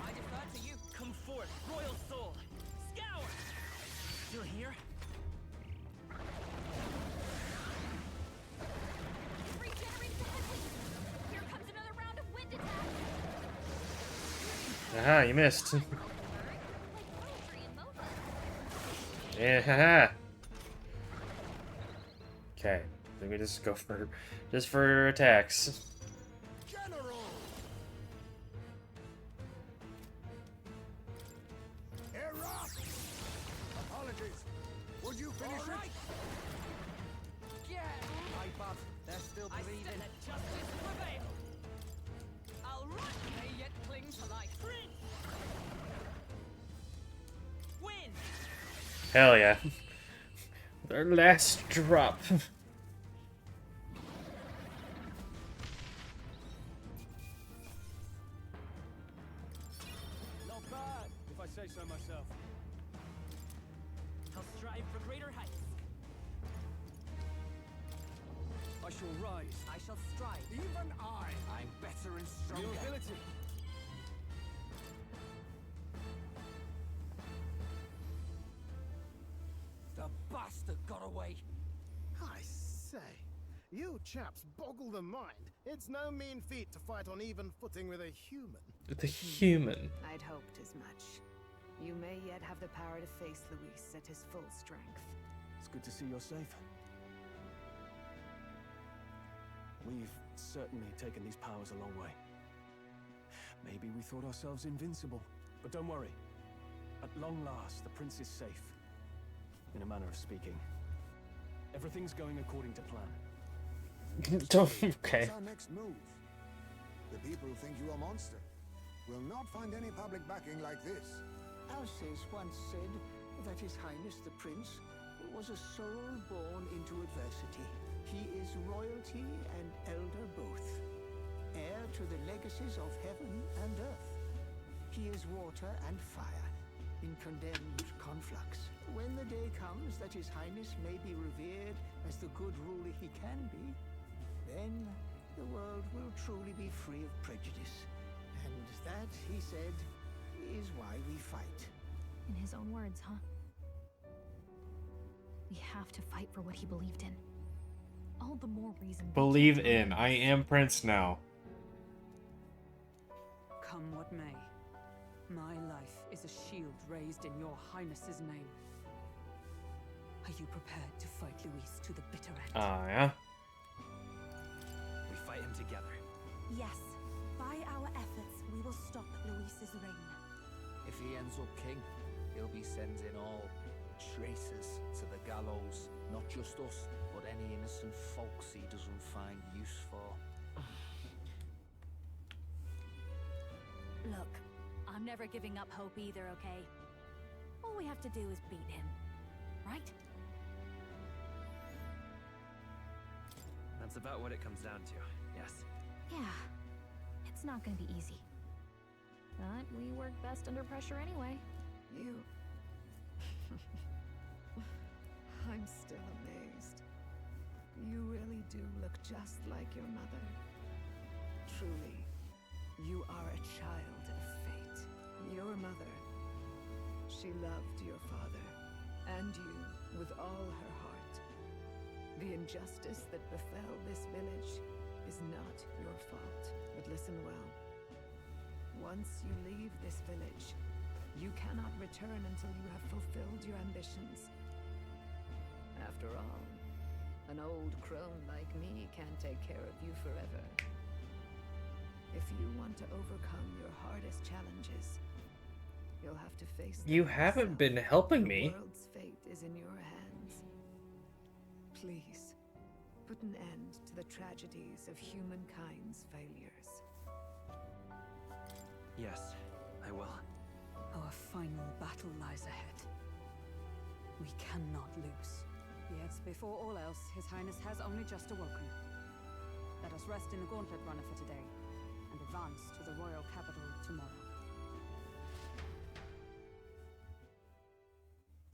I defer to you. Come forth, royal soul! Scour! Still here? Regenerate the headwinds! Here comes another round of wind attacks! Aha, you missed. Like poetry in motion. Yeah, haha. Okay, then we just go for attacks. General. Erupt. Apologies. Would you finish Alright. it? Yeah! My bad, they're still breathing. I said let justice prevail! I'll run! They yet cling to life. Prince! Win! Hell yeah. Their last drop. Not bad, if I say so myself. I'll strive for greater heights. I shall rise. I shall strive. Even I. I'm better and Your stronger. ability. The bastard got away. I say, you chaps boggle the mind. It's no mean feat to fight on even footing with a human. The human. I'd hoped as much. You may yet have the power to face Luis at his full strength. It's good to see you're safe. We've certainly taken these powers a long way. Maybe we thought ourselves invincible. But don't worry. At long last, the prince is safe. In a manner of speaking. Everything's going according to plan. Okay. What's our next move? The people think you a monster. Will not find any public backing like this. Alces once said that His Highness the Prince was a soul born into adversity. He is royalty and elder both, heir to the legacies of heaven and earth. He is water and fire, in condemned conflux. When the day comes that His Highness may be revered as the good ruler he can be, then the world will truly be free of prejudice. And that, he said, is why we fight. In his own words, huh? We have to fight for what he believed in. All the more reason. we Believe can't in. allow I this. am Prince now. Come what may, my life is a shield raised in your highness's name. Are you prepared to fight Luis to the bitter end? Yeah. We fight him together. Yes, by our efforts, we will stop Luis's reign. If he ends up king, he'll be sending all traitors to the gallows. Not just us, but any innocent folks he doesn't find use for. Look, I'm never giving up hope either, okay? All we have to do is beat him, right? That's about what it comes down to, yes. Yeah, it's not gonna be easy. But we work best under pressure anyway. You. I'm still amazed. You really do look just like your mother. Truly, you are a child of fate. Your mother, she loved your father, and you with all her heart. The injustice that befell this village is not your fault. But listen well. Once you leave this village, you cannot return until you have fulfilled your ambitions. After all, an old crone like me can't take care of you forever. If you want to overcome your hardest challenges, you'll have to face them You haven't yourself. been helping The me. world's fate is in your hands. Please, put an end to the tragedies of humankind's failures. Yes, I will. Our final battle lies ahead. We cannot lose. Yet, before all else, His Highness has only just awoken. Let us rest in the gauntlet runner for today, and advance to the royal capital tomorrow.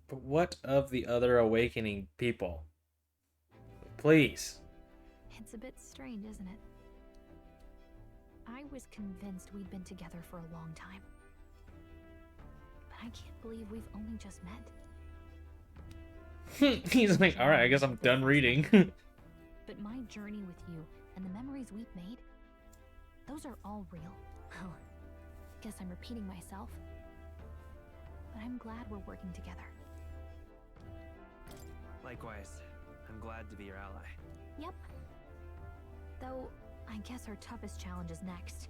But what of the other awakening people? Please. It's a bit strange, isn't it? I was convinced we'd been together for a long time. But I can't believe we've only just met. He's like, alright, I guess I'm done reading. But my journey with you and the memories we've made, those are all real. Well, guess I'm repeating myself. But I'm glad we're working together. Likewise, I'm glad to be your ally. Yep. Though, I guess our toughest challenge is next.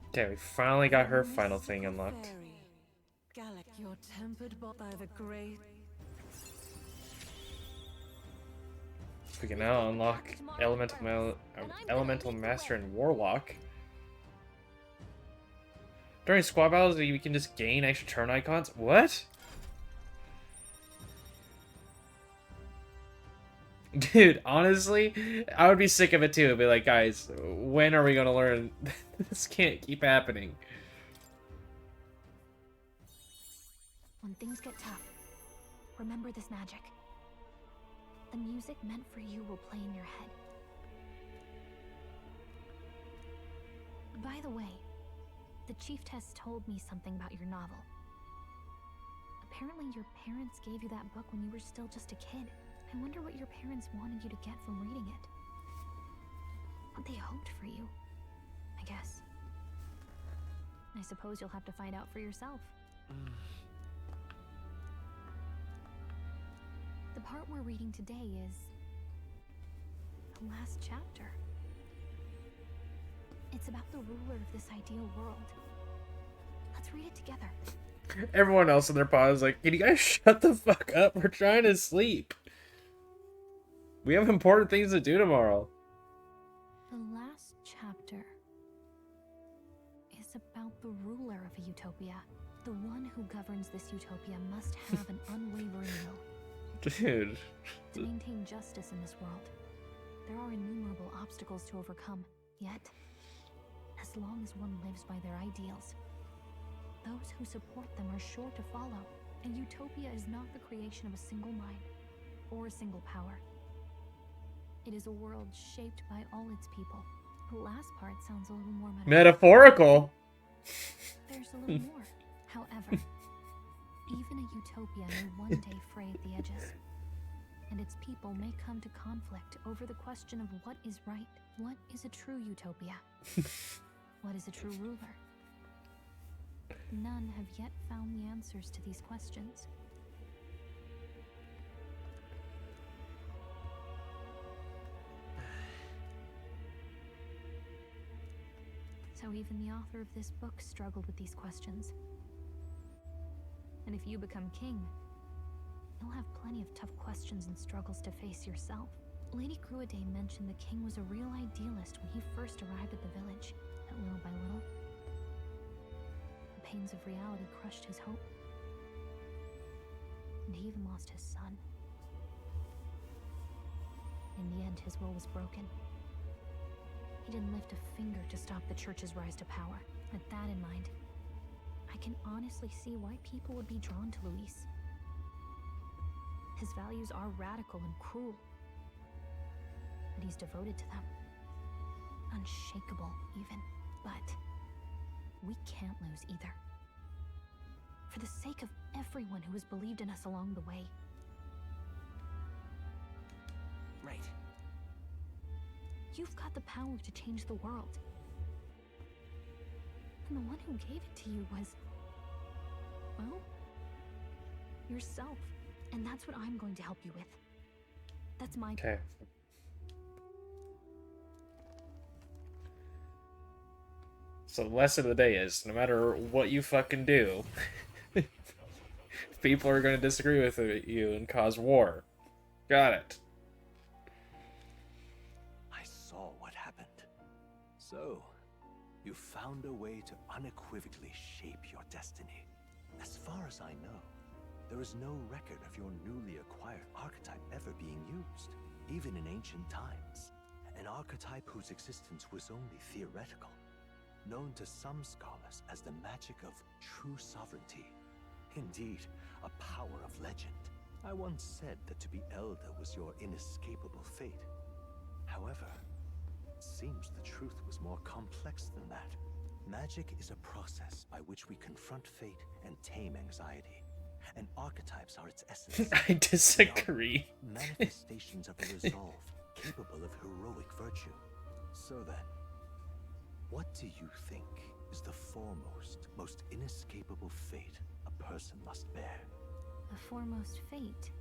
Okay, we finally got her final thing unlocked. Gallic, you're tempered by the great. We can now unlock Elemental Master and Warlock. During squad battles, we can just gain extra turn icons. What? Dude, honestly, I would be sick of it too. I'd be like, guys, when are we gonna learn? This can't keep happening. When things get tough, remember this magic. The music meant for you will play in your head. By the way, the chiefess told me something about your novel. Apparently your parents gave you that book when you were still just a kid. I wonder what your parents wanted you to get from reading it. What they hoped for you, I guess. I suppose you'll have to find out for yourself. The part we're reading today is the last chapter. It's about the ruler of this ideal world. Let's read it together. Everyone else in their pod is like, can you guys shut the fuck up? We're trying to sleep. We have important things to do tomorrow. The last chapter is about the ruler of a utopia. The one who governs this utopia must have an unwavering will. Dude. To maintain justice in this world, there are innumerable obstacles to overcome. Yet, as long as one lives by their ideals, those who support them are sure to follow. A utopia is not the creation of a single mind or a single power. It is a world shaped by all its people. The last part sounds a little more Metaphorical. There's a little more. However, even a utopia may one day fray at the edges. and its people may come to conflict over the question of what is right. What is a true utopia? What is a true ruler? None have yet found the answers to these questions. So even the author of this book struggled with these questions. And if you become king, you'll have plenty of tough questions and struggles to face yourself. Lady Gruaday mentioned the king was a real idealist when he first arrived at the village, that little by little, the pains of reality crushed his hope. And he even lost his son. In the end, his will was broken. He didn't lift a finger to stop the church's rise to power. With that in mind, I can honestly see why people would be drawn to Luis. His values are radical and cruel, but he's devoted to them. Unshakable, even. But we can't lose either. For the sake of everyone who has believed in us along the way. Right. You've got the power to change the world. And the one who gave it to you was, well, yourself. And that's what I'm going to help you with. That's my... Okay. So the lesson of the day is, no matter what you fucking do, people are going to disagree with you and cause war. Got it. I saw what happened. So, you found a way to unequivocally shape your destiny. As far as I know, there is no record of your newly acquired archetype ever being used, even in ancient times. An archetype whose existence was only theoretical, known to some scholars as the magic of true sovereignty. Indeed, a power of legend. I once said that to be elder was your inescapable fate. However, it seems the truth was more complex than that. Magic is a process by which we confront fate and tame anxiety. And archetypes are its essence. I disagree. Manifestations of a resolve capable of heroic virtue. So then, what do you think is the foremost, most inescapable fate a person must bear? The foremost fate?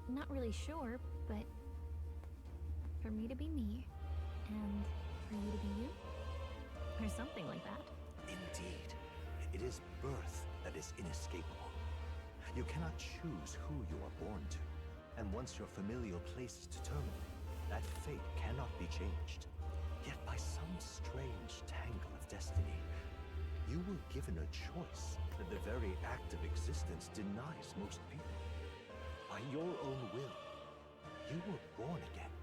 Not really sure, but for me to be me, and for you to be you, or something like that. Indeed, it is birth that is inescapable. You cannot choose who you are born to, and once your familial place is determined, that fate cannot be changed. Yet by some strange tangle of destiny, you were given a choice that the very act of existence denies most people. By your own will, you were born again,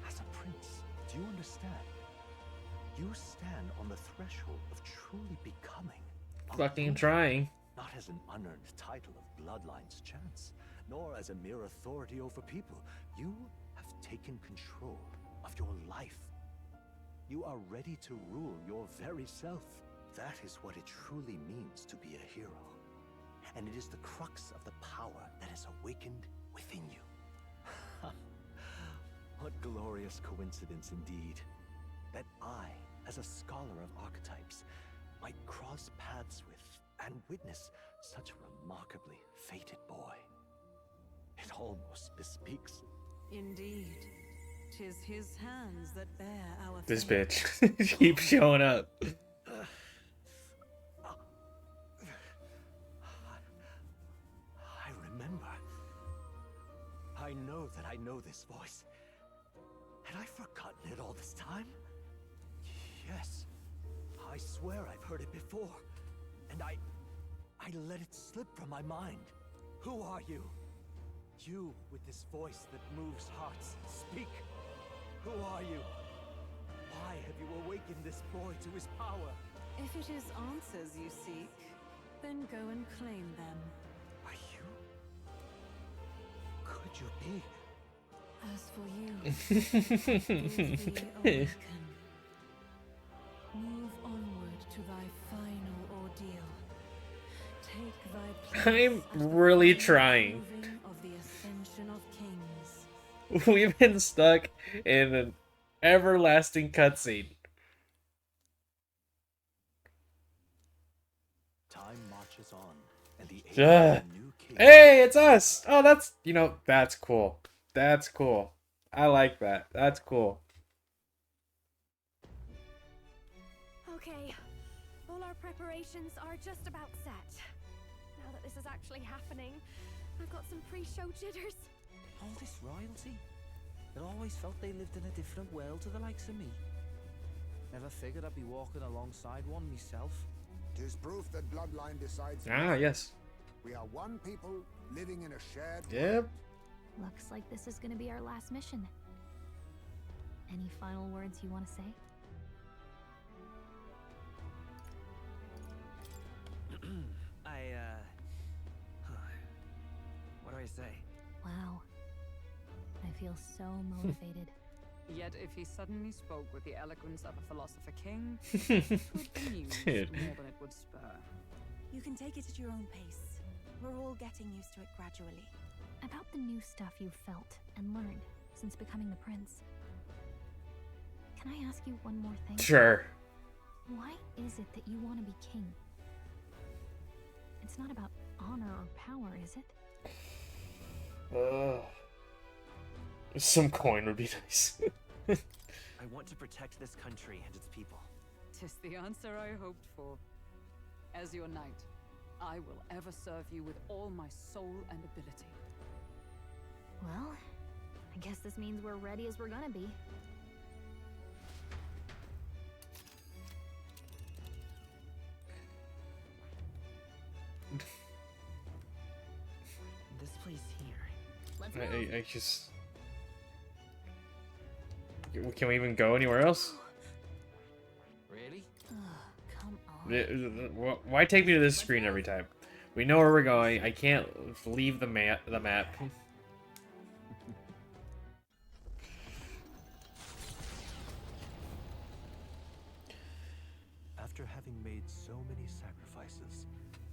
as a prince. Do you understand? You stand on the threshold of truly becoming. Fucking trying. Not as an unearned title of bloodline's chance, nor as a mere authority over people. You have taken control of your life. You are ready to rule your very self. That is what it truly means to be a hero. And it is the crux of the power that is awakened within you. What glorious coincidence indeed, that I, as a scholar of archetypes, might cross paths with and witness such a remarkably fated boy. It almost bespeaks. Indeed, 'tis his hands that bear our This fate. bitch keeps showing up. I remember. I know that I know this voice. Had I forgotten it all this time? Yes. I swear I've heard it before. And I let it slip from my mind. Who are you? You with this voice that moves hearts. Speak. Who are you? Why have you awakened this boy to his power? If it is answers you seek, then go and claim them. Are you? Could you be? As for you, give thee awaken. Move onward to thy final ordeal. Take thy place I'm really trying. of the ascent We've been stuck in an everlasting cutscene. Time marches on, and the age of the new king. Hey, it's us! Oh, that's, you know, that's cool. That's cool. I like that. That's cool. Okay, all our preparations are just about set. Now that this is actually happening, I've got some pre-show jitters. All this royalty? I always felt they lived in a different world to the likes of me. Never figured I'd be walking alongside one myself. 'Tis proof that bloodline decides. Ah, yes. We are one people living in a shared Yep. Looks like this is gonna be our last mission. Any final words you want to say? What do I say? Wow. I feel so motivated. Yet if he suddenly spoke with the eloquence of a philosopher king, it would be used Dude. more than it would spur. You can take it at your own pace. We're all getting used to it gradually. About the new stuff you've felt and learned since becoming the prince. Can I ask you one more thing? Sure. Why is it that you want to be king? It's not about honor or power, is it? Some coin would be nice. I want to protect this country and its people. 'Tis the answer I hoped for. As your knight, I will ever serve you with all my soul and ability. Well, I guess this means we're ready as we're gonna be. This place here. Let's I just... Can we even go anywhere else? Really? Come on. Why take me to this screen every time? We know where we're going. I can't leave the map. After having made so many sacrifices,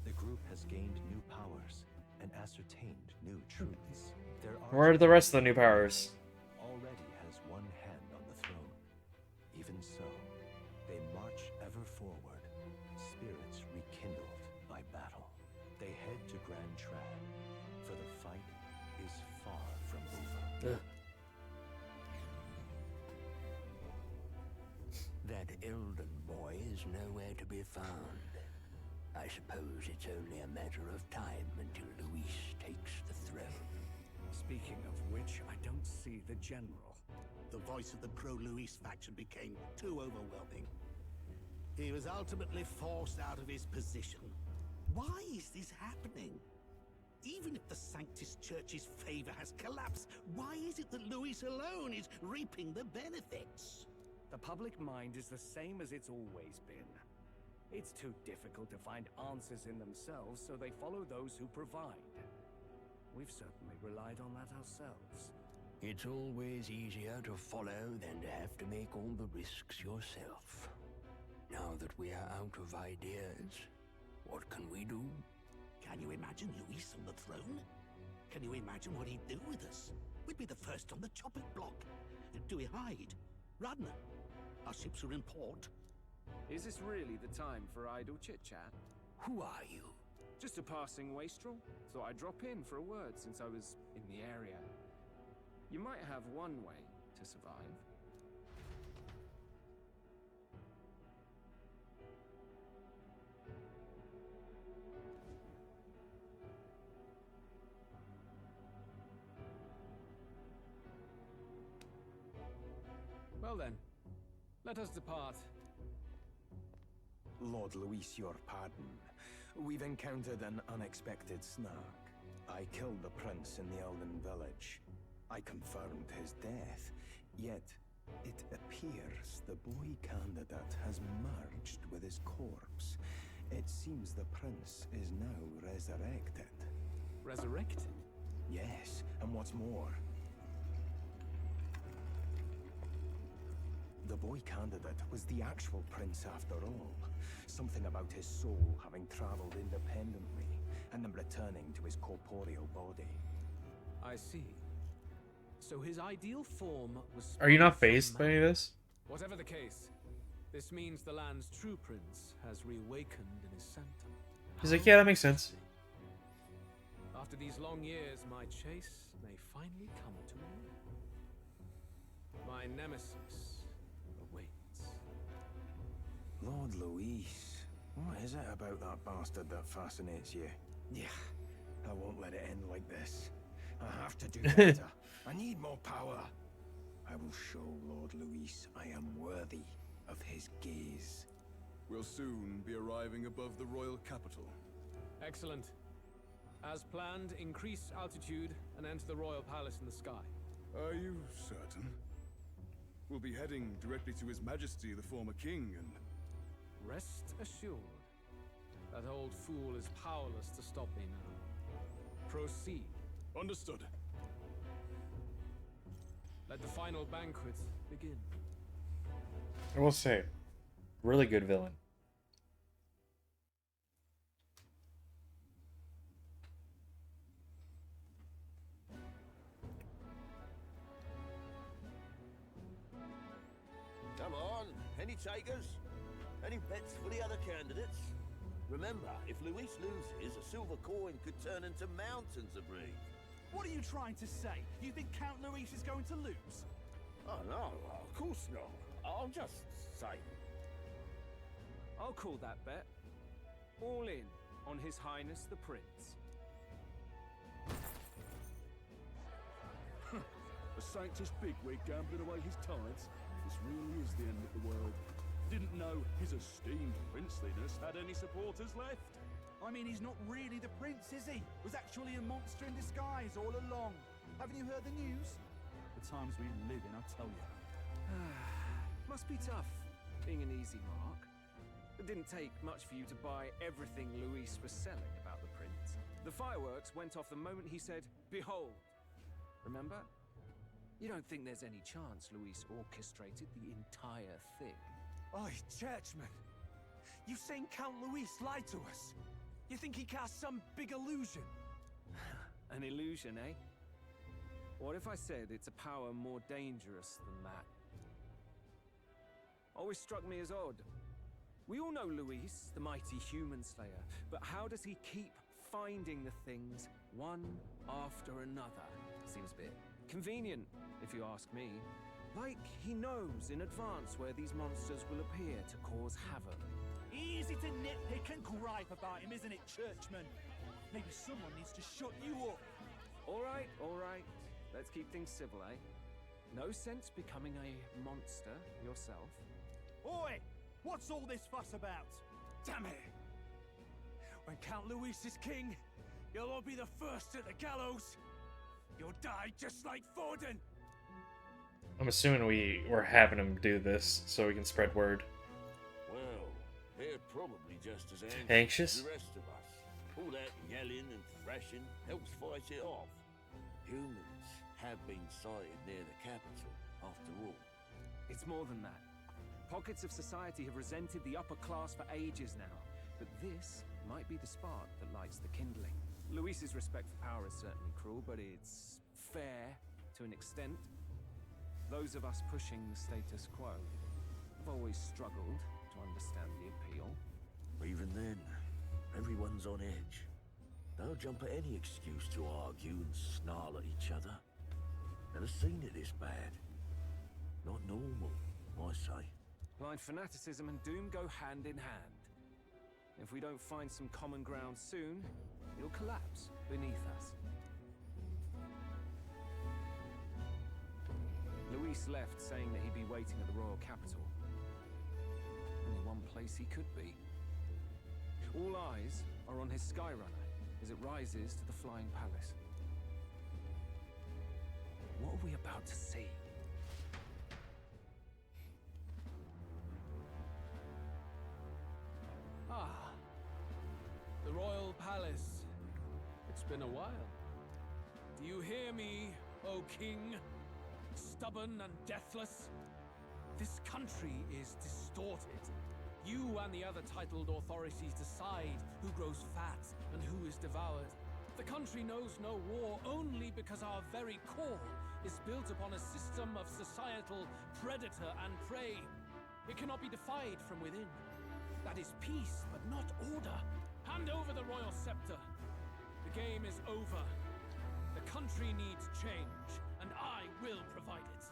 the group has gained new powers and ascertained new truths. Their Where are the rest of the new powers? already has one hand on the throne. Even so, they march ever forward, spirits rekindled by battle. They head to Grand Trad, for the fight is far from over. That Elden boy is nowhere to be found. I suppose it's only a matter of time until Luis takes the throne. Speaking of which, I don't see the general. The voice of the pro-Luis faction became too overwhelming. He was ultimately forced out of his position. Why is this happening? Even if the Sanctus Church's favor has collapsed, why is it that Luis alone is reaping the benefits? The public mind is the same as it's always been. It's too difficult to find answers in themselves, so they follow those who provide. We've certainly relied on that ourselves. It's always easier to follow than to have to make all the risks yourself. Now that we are out of ideas, what can we do? Can you imagine Luis on the throne? Can you imagine what he'd do with us? We'd be the first on the chopping block. Do we hide? Run? Our ships are in port. Is this really the time for idle chit-chat? Who are you? Just a passing wastrel. Thought I'd drop in for a word since I was in the area. You might have one way to survive. Well then, let us depart. Lord Luis, your pardon. We've encountered an unexpected snark. I killed the prince in the Elden village. I confirmed his death, yet it appears the boy candidate has merged with his corpse. It seems the prince is now resurrected. Resurrected? Yes, and what's more, the boy candidate was the actual prince after all. Something about his soul having traveled independently and then returning to his corporeal body. I see. So his ideal form was. Are you not phased by any of this? Whatever the case, this means the land's true prince has reawakened in his sanctum. He's like, yeah, that makes sense. After these long years, my chase may finally come to an end. My nemesis awaits. Lord Luis, what is it about that bastard that fascinates you? Yeah, I won't let it end like this. I have to do better. I need more power. I will show Lord Luis I am worthy of his gaze. We'll soon be arriving above the royal capital. Excellent. As planned, increase altitude and enter the royal palace in the sky. Are you certain? We'll be heading directly to His Majesty, the former king, and... Rest assured, that old fool is powerless to stop me now. Proceed. Understood. Let the final banquet begin. I will say, really good villain. Come on, any takers? Any bets for the other candidates? Remember, if Luis loses, a silver coin could turn into mountains of ring. What are you trying to say? You think Count Luis is going to lose? Oh no, of course not. I'm just saying. I'll call that bet. All in on His Highness the Prince. A sanctus bigwig gambling away his tithes? This really is the end of the world. Didn't know his esteemed princeliness had any supporters left. I mean, he's not really the prince, is he? Was actually a monster in disguise all along. Haven't you heard the news? The times we live in, I tell you. Must be tough, being an easy mark. It didn't take much for you to buy everything Luis was selling about the prince. The fireworks went off the moment he said, "Behold." Remember? You don't think there's any chance Luis orchestrated the entire thing? Oi, churchman. You saying Count Luis lied to us? You think he cast some big illusion? An illusion, eh? What if I said it's a power more dangerous than that? Always struck me as odd. We all know Luis, the mighty human slayer, but how does he keep finding the things one after another? Seems a bit convenient, if you ask me. Like he knows in advance where these monsters will appear to cause havoc. Easy to nitpick and gripe about him, isn't it, churchman? Maybe someone needs to shut you up. All right. Let's keep things civil, eh? No sense becoming a monster yourself. Oi! What's all this fuss about? Damn it! When Count Luis is king, you'll all be the first at the gallows. You'll die just like Forden. I'm assuming we're having him do this so we can spread word. Well, they're probably just as Anxious? as the rest of us. All that yelling and thrashing helps fight it off. Humans have been sighted near the capital, after all. It's more than that. Pockets of society have resented the upper class for ages now, but this might be the spark that lights the kindling. Luis's respect for power is certainly cruel, but it's fair to an extent. Those of us pushing the status quo have always struggled to understand the appeal. Even then, everyone's on edge. They'll jump at any excuse to argue and snarl at each other. Never seen it this bad. Not normal, I say. Blind fanaticism and doom go hand in hand. If we don't find some common ground soon, it'll collapse beneath us. Luis left saying that he'd be waiting at the royal capital. Only one place he could be. All eyes are on his Skyrunner as it rises to the flying palace. What are we about to see? Ah, the royal palace. It's been a while. Do you hear me, O king? Stubborn and deathless? This country is distorted. You and the other titled authorities decide who grows fat and who is devoured. The country knows no war only because our very core is built upon a system of societal predator and prey. It cannot be defied from within. That is peace, but not order. Hand over the royal scepter. The game is over. The country needs change, and I will provide it.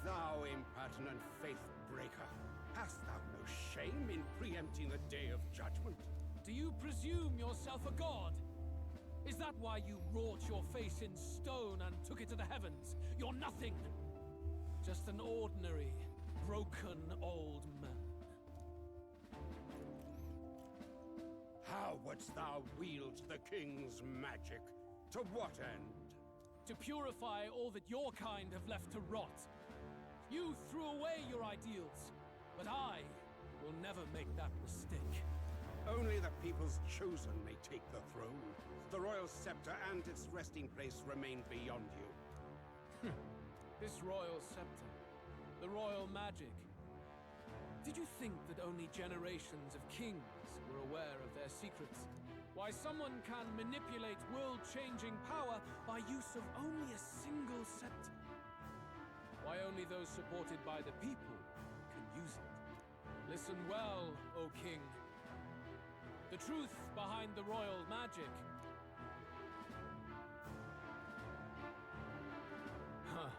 Thou impertinent faith breaker, hast thou no shame in preempting the day of judgment? Do you presume yourself a god? Is that why you wrought your face in stone and took it to the heavens? You're nothing. Just an ordinary, broken old man. How wouldst thou wield the king's magic? To what end? To purify all that your kind have left to rot. You threw away your ideals, but I will never make that mistake. Only the people's chosen may take the throne. The royal scepter and its resting place remain beyond you. This royal scepter, the royal magic. Did you think that only generations of kings were aware of their secrets? Why someone can manipulate world-changing power by use of only a single scepter? Why only those supported by the people can use it? Listen well, O king. The truth behind the royal magic. Huh.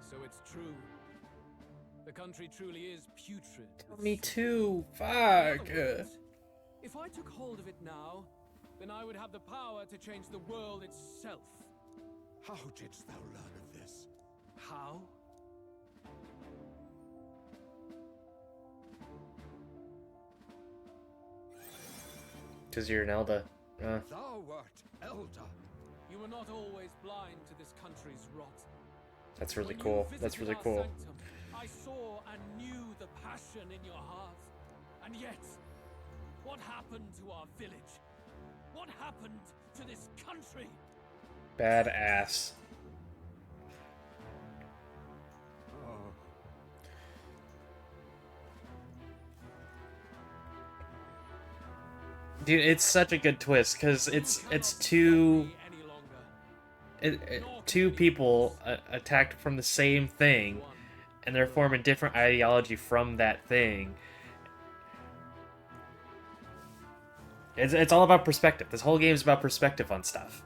So it's true. The country truly is putrid. Me too. Fuck. If I took hold of it now, then I would have the power to change the world itself. How didst thou learn of this? How? Because you're an Elder. Thou wert Elder. You were not always blind to this country's rot. That's really cool. That's really cool. Sanctum, I saw and knew the passion in your heart. And yet, what happened to our village? What happened to this country? Badass. Dude, it's such a good twist because it's two people attacked from the same thing, and they're forming different ideology from that thing. It's all about perspective. This whole game is about perspective on stuff.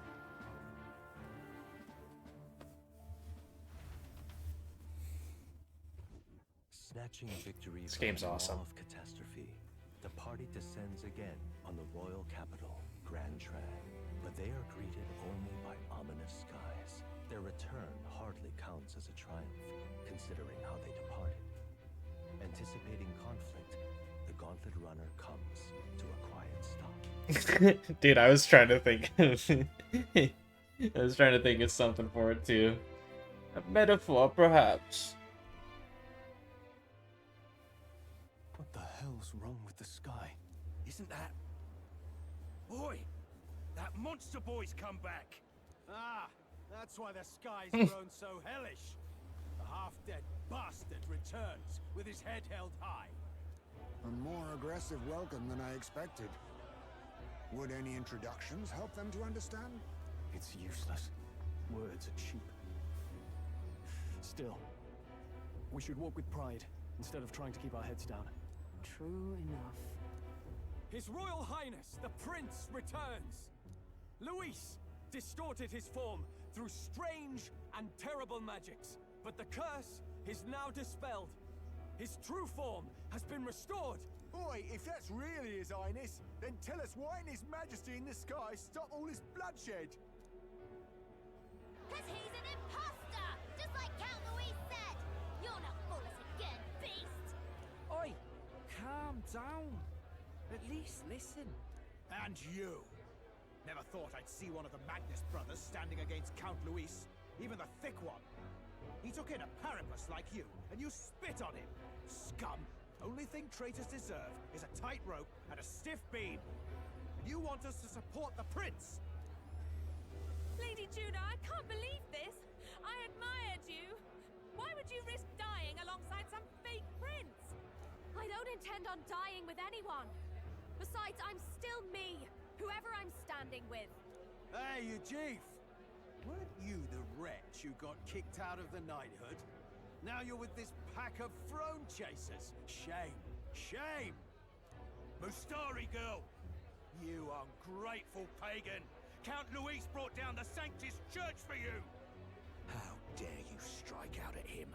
Snatching victory This game's awesome. Of catastrophe, the party descends again on the royal capital, Grand Trang, but they are greeted only by ominous skies. Their return hardly counts as a triumph, considering how they departed. Anticipating conflict, the Gauntlet Runner comes to a quiet stop. Dude, I was trying to think. I was trying to think of something for it too. A metaphor, perhaps. What the hell's wrong with the sky? Isn't that... Boy! That monster boy's come back! Ah! That's why the sky's grown so hellish! The half-dead bastard returns with his head held high. A more aggressive welcome than I expected. Would any introductions help them to understand? It's useless. Words are cheap. Still, we should walk with pride instead of trying to keep our heads down. True enough. His Royal Highness, the Prince, returns! Luis distorted his form through strange and terrible magics, but the curse is now dispelled. His true form has been restored. Oi, if that's really His Highness, then tell us why didn't His Majesty in the sky stop all this bloodshed? Cause he's an imposter! Just like Count Louis said! You're not fool us again, beast! Oi! Calm down. At least listen. And you! Never thought I'd see one of the Magnus brothers standing against Count Luis, even the thick one. He took in a Paripus like you, and you spit on him. Scum! Only thing traitors deserve is a tight rope and a stiff beam. You want us to support the prince? Lady Judah, I can't believe this! I admired you! Why would you risk dying alongside some fake prince? I don't intend on dying with anyone. Besides, I'm still me, whoever I'm standing with. Hey, you chief! Weren't you the wretch who got kicked out of the knighthood? Now you're with this pack of throne chasers. Shame. Shame! Mustari girl! You ungrateful pagan! Count Luis brought down the Sanctus Church for you! How dare you strike out at him?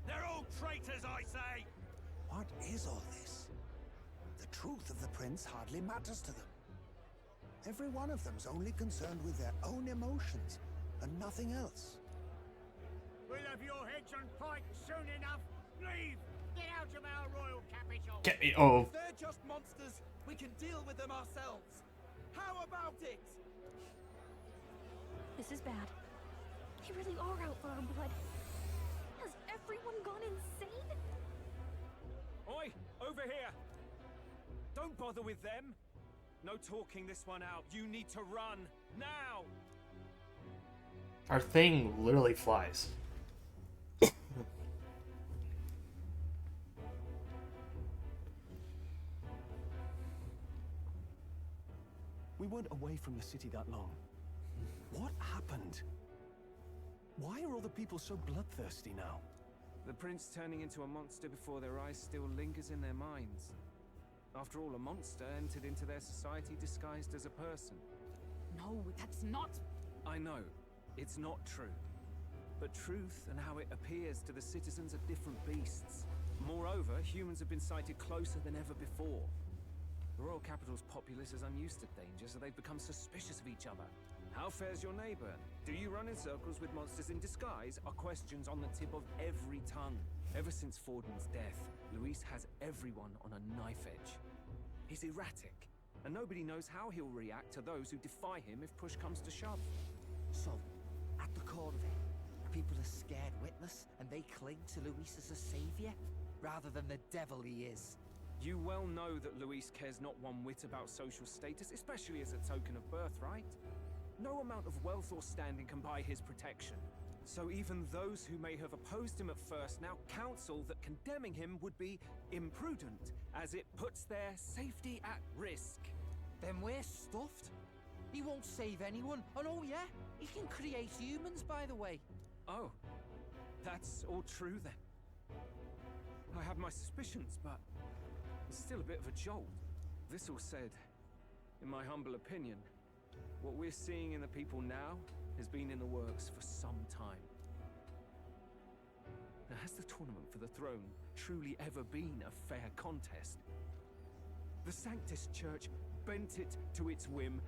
They're all traitors, I say! What is all this? The truth of the prince hardly matters to them. Every one of them's only concerned with their own emotions and nothing else. We'll have your heads on pike soon enough. Leave! Get out of our royal capital! Get me. Oh. If they're just monsters, we can deal with them ourselves. How about it? This is bad. They really are out for our blood. Has everyone gone insane? Oi! Over here! Don't bother with them! No talking this one out. You need to run. Now! Our thing literally flies. We weren't away from the city that long. What happened? Why are all the people so bloodthirsty now? The prince turning into a monster before their eyes still lingers in their minds. After all, a monster entered into their society disguised as a person. No, that's not... I know, it's not true. But truth and how it appears to the citizens are different beasts. Moreover, humans have been sighted closer than ever before. The royal capital's populace is unused to danger, so they've become suspicious of each other. How fares your neighbor? Do you run in circles with monsters in disguise? Are questions on the tip of every tongue. Ever since Forden's death, Luis has everyone on a knife edge. He's erratic, and nobody knows how he'll react to those who defy him if push comes to shove. So, at the core of it, people are scared witless, and they cling to Luis as a savior, rather than the devil he is. You well know that Luis cares not one whit about social status, especially as a token of birthright. No amount of wealth or standing can buy his protection. So even those who may have opposed him at first now counsel that condemning him would be imprudent, as it puts their safety at risk. Then we're stuffed. He won't save anyone, and oh yeah, he can create humans, by the way. Oh, that's all true then. I have my suspicions, but it's still a bit of a jolt. This all said, in my humble opinion, what we're seeing in the people now has been in the works for some time. Now, has the tournament for the throne truly ever been a fair contest? The Sanctus Church bent it to its whim,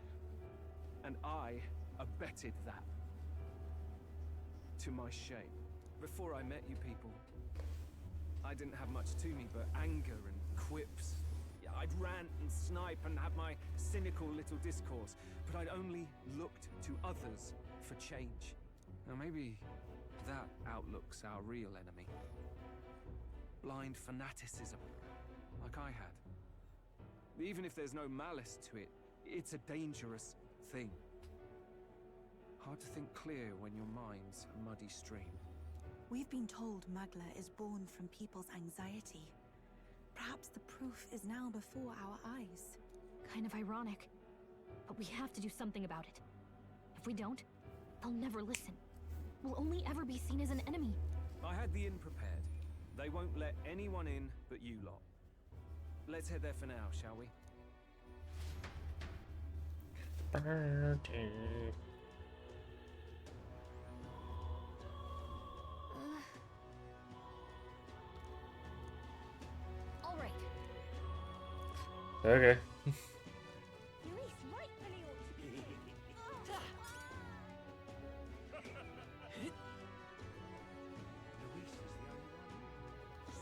and I abetted that. To my shame. Before I met you people, I didn't have much to me but anger and quips. I'd rant and snipe and have my cynical little discourse, but I'd only looked to others for change. Now maybe that outlook's our real enemy. Blind fanaticism, like I had. Even if there's no malice to it, it's a dangerous thing. Hard to think clear when your mind's a muddy stream. We've been told Magla is born from people's anxiety. Perhaps the proof is now before our eyes. Kind of ironic. But we have to do something about it. If we don't, they'll never listen. We'll only ever be seen as an enemy. I had the inn prepared. They won't let anyone in but you lot. Let's head there for now, shall we? All right. Okay. Luis, right when he ought to be. Luis is the only one.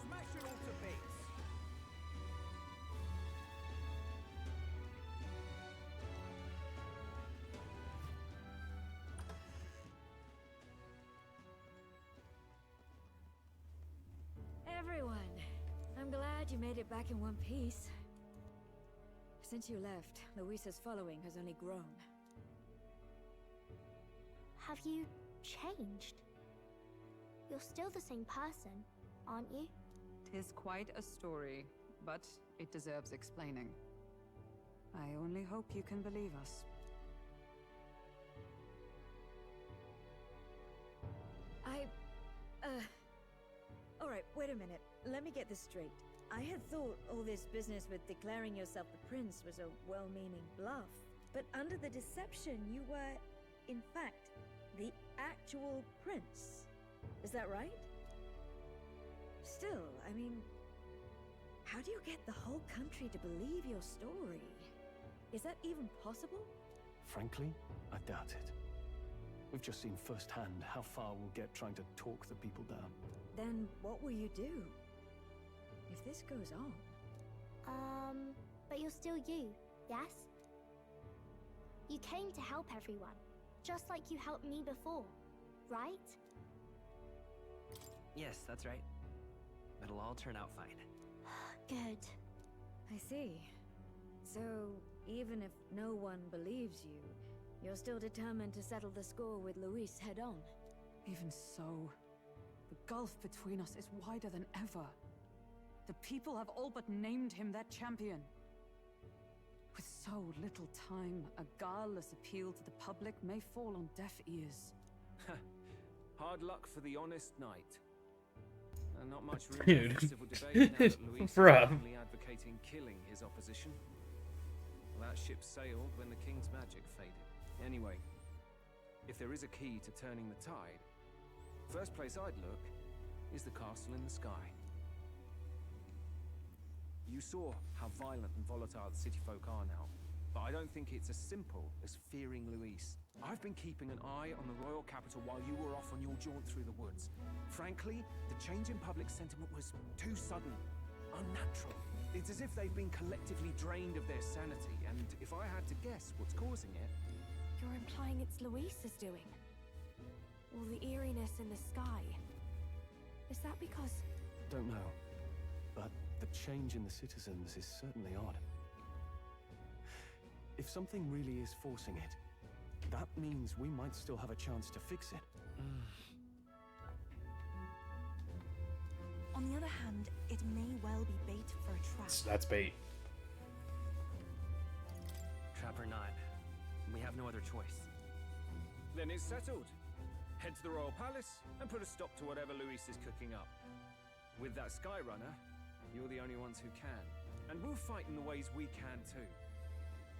Smash it all to bits. Everyone, I'm glad you made it back in one piece. Since you left, Luis's following has only grown. Have you changed? You're still the same person, aren't you? 'Tis quite a story, but it deserves explaining. I only hope you can believe us. wait a minute. Let me get this straight. I had thought all this business with declaring yourself the prince was a well-meaning bluff. But under the deception, you were, in fact, the actual prince. Is that right? Still, I mean, how do you get the whole country to believe your story? Is that even possible? Frankly, I doubt it. We've just seen firsthand how far we'll get trying to talk the people down. Then what will you do? If this goes on... But you're still you, yes? You came to help everyone, just like you helped me before, right? Yes, that's right. It'll all turn out fine. Good. I see. So, even if no one believes you, you're still determined to settle the score with Luis head-on? Even so, the gulf between us is wider than ever. The people have all but named him their champion. With so little time, a guileless appeal to the public may fall on deaf ears. Hard luck for the honest knight. And not much room Dude. for civil debate now that Luis is Bruh. openly advocating killing his opposition. Well, that ship sailed when the king's magic faded. Anyway, if there is a key to turning the tide, first place I'd look is the castle in the sky. You saw how violent and volatile the city folk are now, but I don't think it's as simple as fearing Luis. I've been keeping an eye on the royal capital while you were off on your jaunt through the woods. Frankly, the change in public sentiment was too sudden, unnatural. It's as if they've been collectively drained of their sanity, and if I had to guess what's causing it... You're implying it's Luis's doing? All the eeriness in the sky. Is that because... Don't know, but the change in the citizens is certainly odd. If something really is forcing it, that means we might still have a chance to fix it. On the other hand, it may well be bait for a trap. That's bait. Trap or not, we have no other choice. Then it's settled. Head to the royal palace and put a stop to whatever Luis is cooking up. With that Skyrunner, you're the only ones who can. And we'll fight in the ways we can too.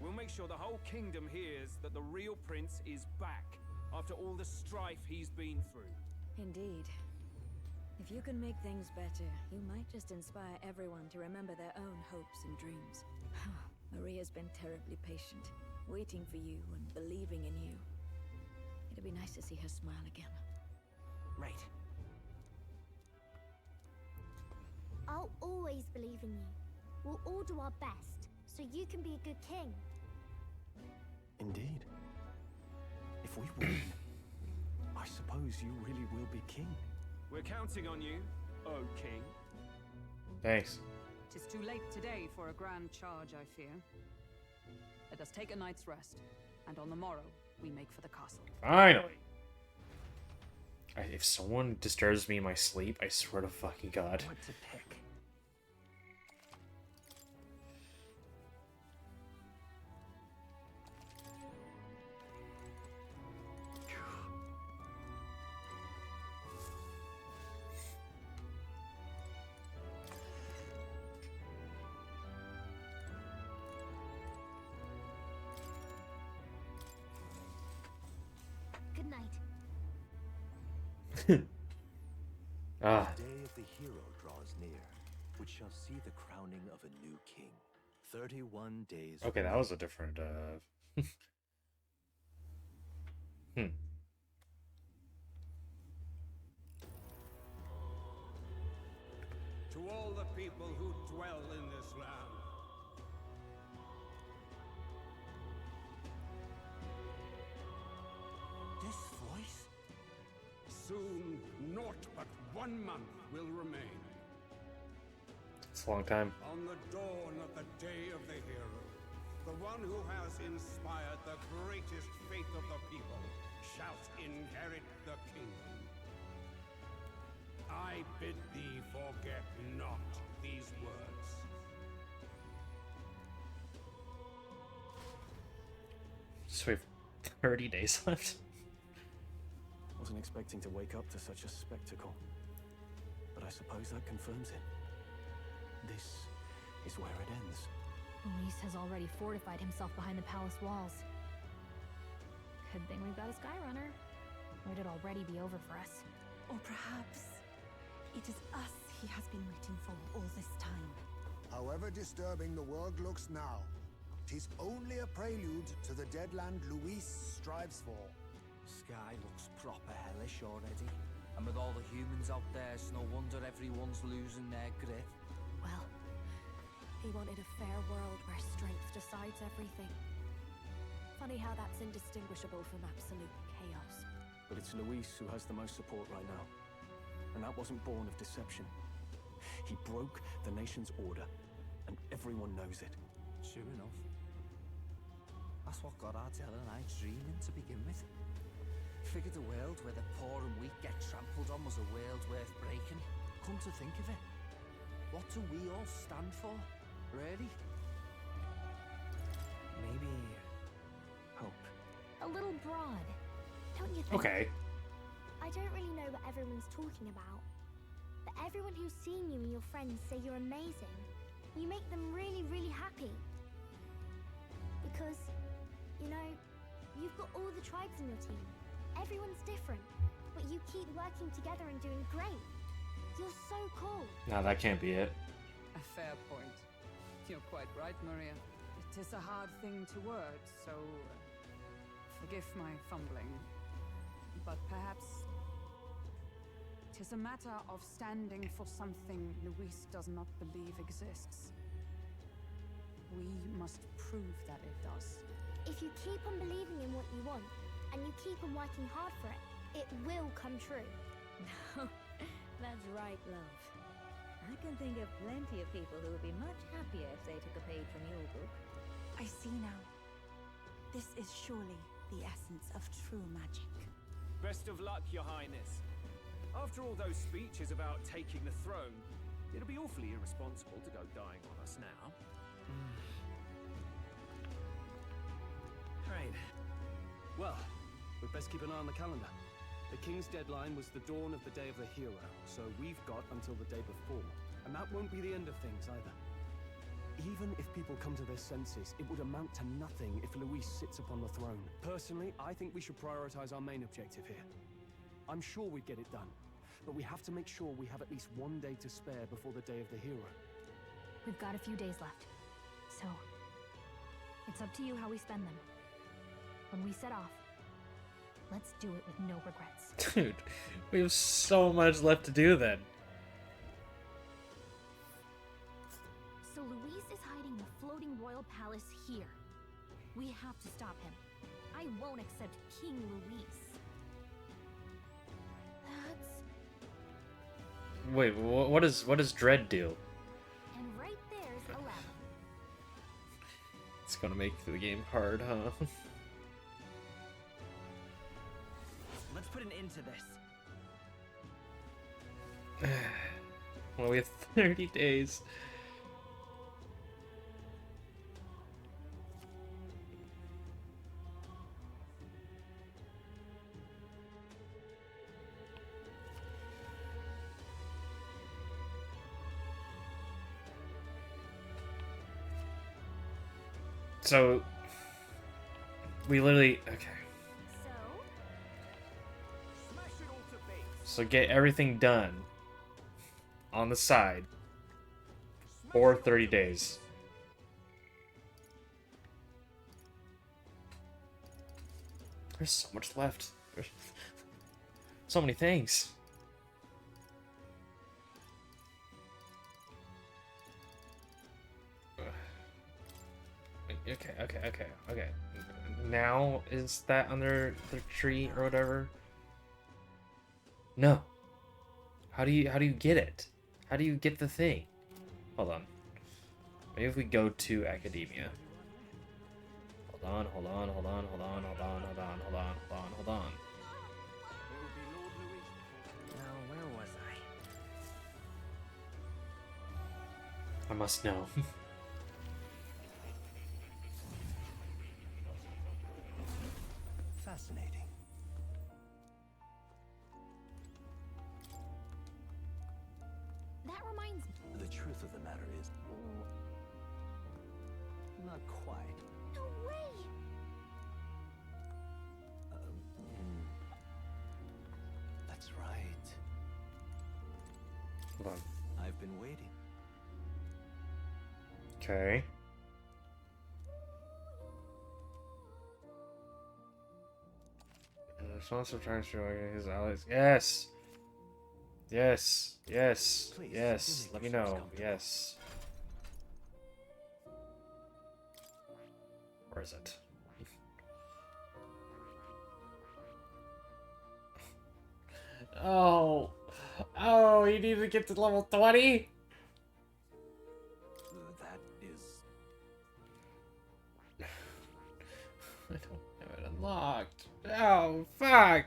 We'll make sure the whole kingdom hears that the real prince is back after all the strife he's been through. Indeed. If you can make things better, you might just inspire everyone to remember their own hopes and dreams. Maria's been terribly patient, waiting for you and believing in you. It'd be nice to see her smile again. Right. I'll always believe in you. We'll all do our best, so you can be a good king. Indeed. If we win, I suppose you really will be king. We're counting on you, oh king. Thanks. Tis too late today for a grand charge, I fear. Let us take a night's rest, and on the morrow, we make for the castle. Finally. If someone disturbs me in my sleep, I swear to fucking God. What to pick? Good night. Ah. The day of the hero draws near, which shall see the crowning of a new king. 31 days. Okay, that was a different, To all the people who dwell in this land, This voice? soon naught but 1 month will remain. It's a long time. On the dawn of the day of the hero, the one who has inspired the greatest faith of the people shall inherit the kingdom. I bid thee forget not these words. So we have 30 days left. Wasn't expecting to wake up to such a spectacle. but I suppose that confirms it. This is where it ends. Luis has already fortified himself behind the palace walls. Good thing we've got a Skyrunner, or it'd already be over for us. Or perhaps it is us he has been waiting for all this time. However disturbing the world looks now, 'tis only a prelude to the deadland Luis strives for. Sky looks proper hellish already. And with all the humans out there, it's no wonder everyone's losing their grip. Well, he wanted a fair world where strength decides everything. Funny how that's indistinguishable from absolute chaos. But it's Luis who has the most support right now. And that wasn't born of deception. He broke the nation's order, and everyone knows it. Sure enough. That's what got Ardell and I dreaming to begin with. Figured a world where the poor and weak get trampled on was a world worth breaking. Come to think of it, what do we all stand for, really? Maybe hope. A little broad, don't you think? Okay. I don't really know what everyone's talking about, but everyone who's seen you and your friends say you're amazing. You make them really, really happy. Because, you know, you've got all the tribes in your team. Everyone's different, but you keep working together and doing great. You're so cool. No, that can't be it. A fair point. You're quite right, Maria. It is a hard thing to word, so forgive my fumbling. But perhaps it is a matter of standing for something Luis does not believe exists. We must prove that it does. If you keep on believing in what you want, and you keep on working hard for it, it will come true. That's right, love. I can think of plenty of people who would be much happier if they took a page from your book. I see now. This is surely the essence of true magic. Best of luck, Your Highness. After all those speeches about taking the throne, it'll be awfully irresponsible to go dying on us now. Right. Well, we'd best keep an eye on the calendar. The king's deadline was the dawn of the day of the hero, so we've got until the day before. And that won't be the end of things either. Even if people come to their senses, it would amount to nothing if Luis sits upon the throne. Personally, I think we should prioritize our main objective here. I'm sure we'd get it done, but we have to make sure we have at least one day to spare before the day of the hero. We've got a few days left, so it's up to you how we spend them. When we set off, let's do it with no regrets. Dude, we have so much left to do then. So Luis is hiding the floating royal palace here. We have to stop him. I won't accept King Luis. That's... Wait, what does Dread do? And right there's 11. It's gonna make the game hard, huh? Let's put an end to this. Well, we have 30 days. So, we literally, okay. So get everything done on the side for 30 days. There's so much left. There's so many things. Okay. Now is that under the tree or whatever? No. How do you get it? How do you get the thing? Hold on. Maybe if we go to academia. Hold on. Now, where was I? I must know. Fascinating. truth of the matter is... Not quite. No way! That's right. Hold on. I've been waiting. Okay. Response of trying to show his allies. Yes! Yes! Yes! Please, Yes! do Let make me yourselves know. comfortable. Yes. Where is it? Oh! Oh, you need to get to level 20? That is... I don't have it unlocked. Oh, fuck!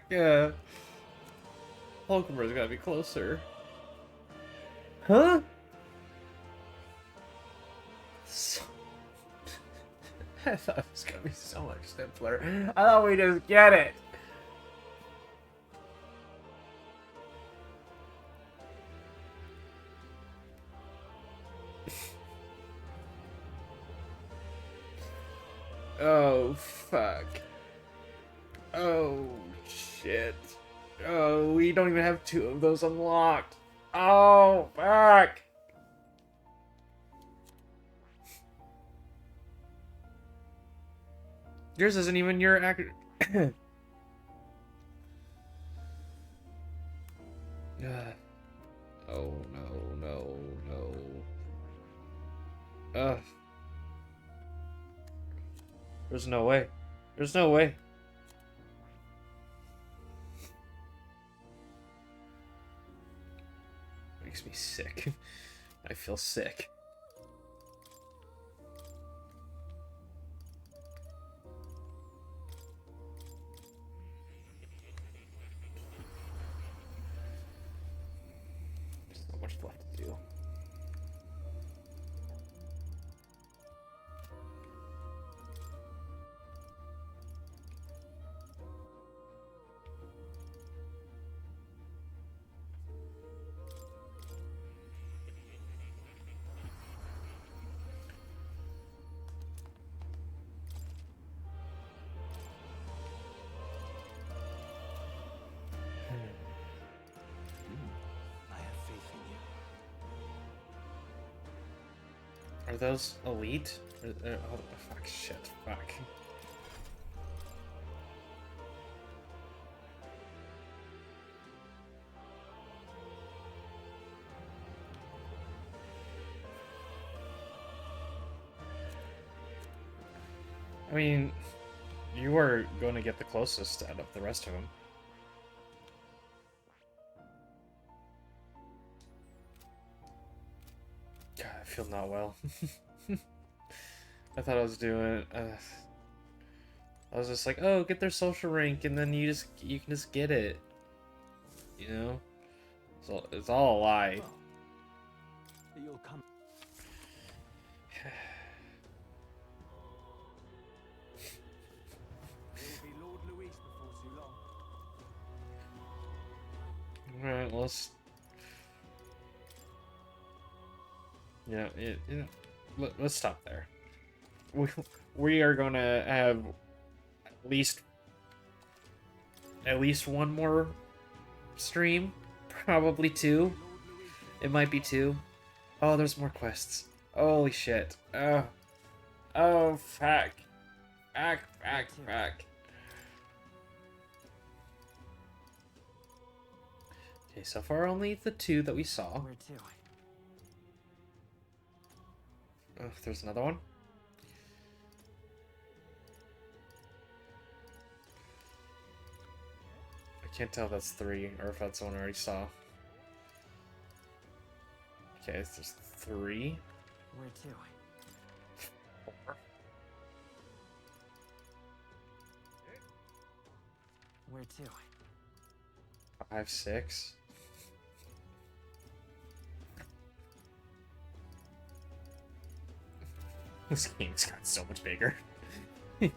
Hulkenberg's gotta be closer. Huh? So... I thought it was gonna be so much simpler. I thought we just get it. Oh, fuck. Oh, shit. Oh, we don't even have 2 of those unlocked. Oh, fuck. Yours isn't even your actor. Oh, no. There's no way. There's no way. Makes me sick. I feel sick. There's so much left to do. I have faith in you. Are those elite? Oh, fuck, shit, fuck. I mean, you were going to get the closest out of the rest of them. God, I feel not well. I thought I was doing. I was just like, oh, get their social rank, and then you can just get it. You know, so it's all a lie. You'll come. It'll be Lord Luis before too long. All right, let's. Yeah, let's stop there. We are gonna have at least one more stream, probably 2. It might be 2. Oh, there's more quests. Holy shit. Oh, fuck. Fuck. Okay, so far only the 2 that we saw. Where to? Oh, there's another one. I can't tell if that's 3 or if that's the one I already saw. Okay, it's just 3. Where to? 4. Where to? 5, 6. This game's got so much bigger. I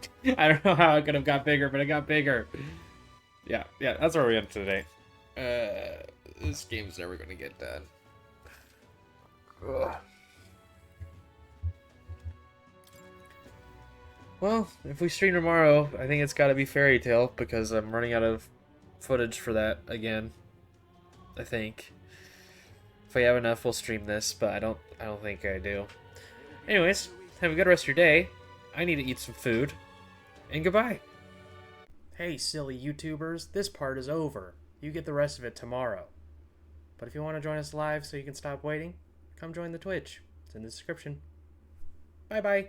don't know how it could have got bigger, but it got bigger. Yeah, that's where we end today. This game's never gonna get done. Ugh. Well, if we stream tomorrow, I think it's got to be Fairy Tale because I'm running out of footage for that again. I think. If we have enough, we'll stream this, but I don't think I do. Anyways, have a good rest of your day. I need to eat some food. And goodbye. Hey, silly YouTubers, this part is over. You get the rest of it tomorrow. But if you want to join us live so you can stop waiting, come join the Twitch. It's in the description. Bye-bye.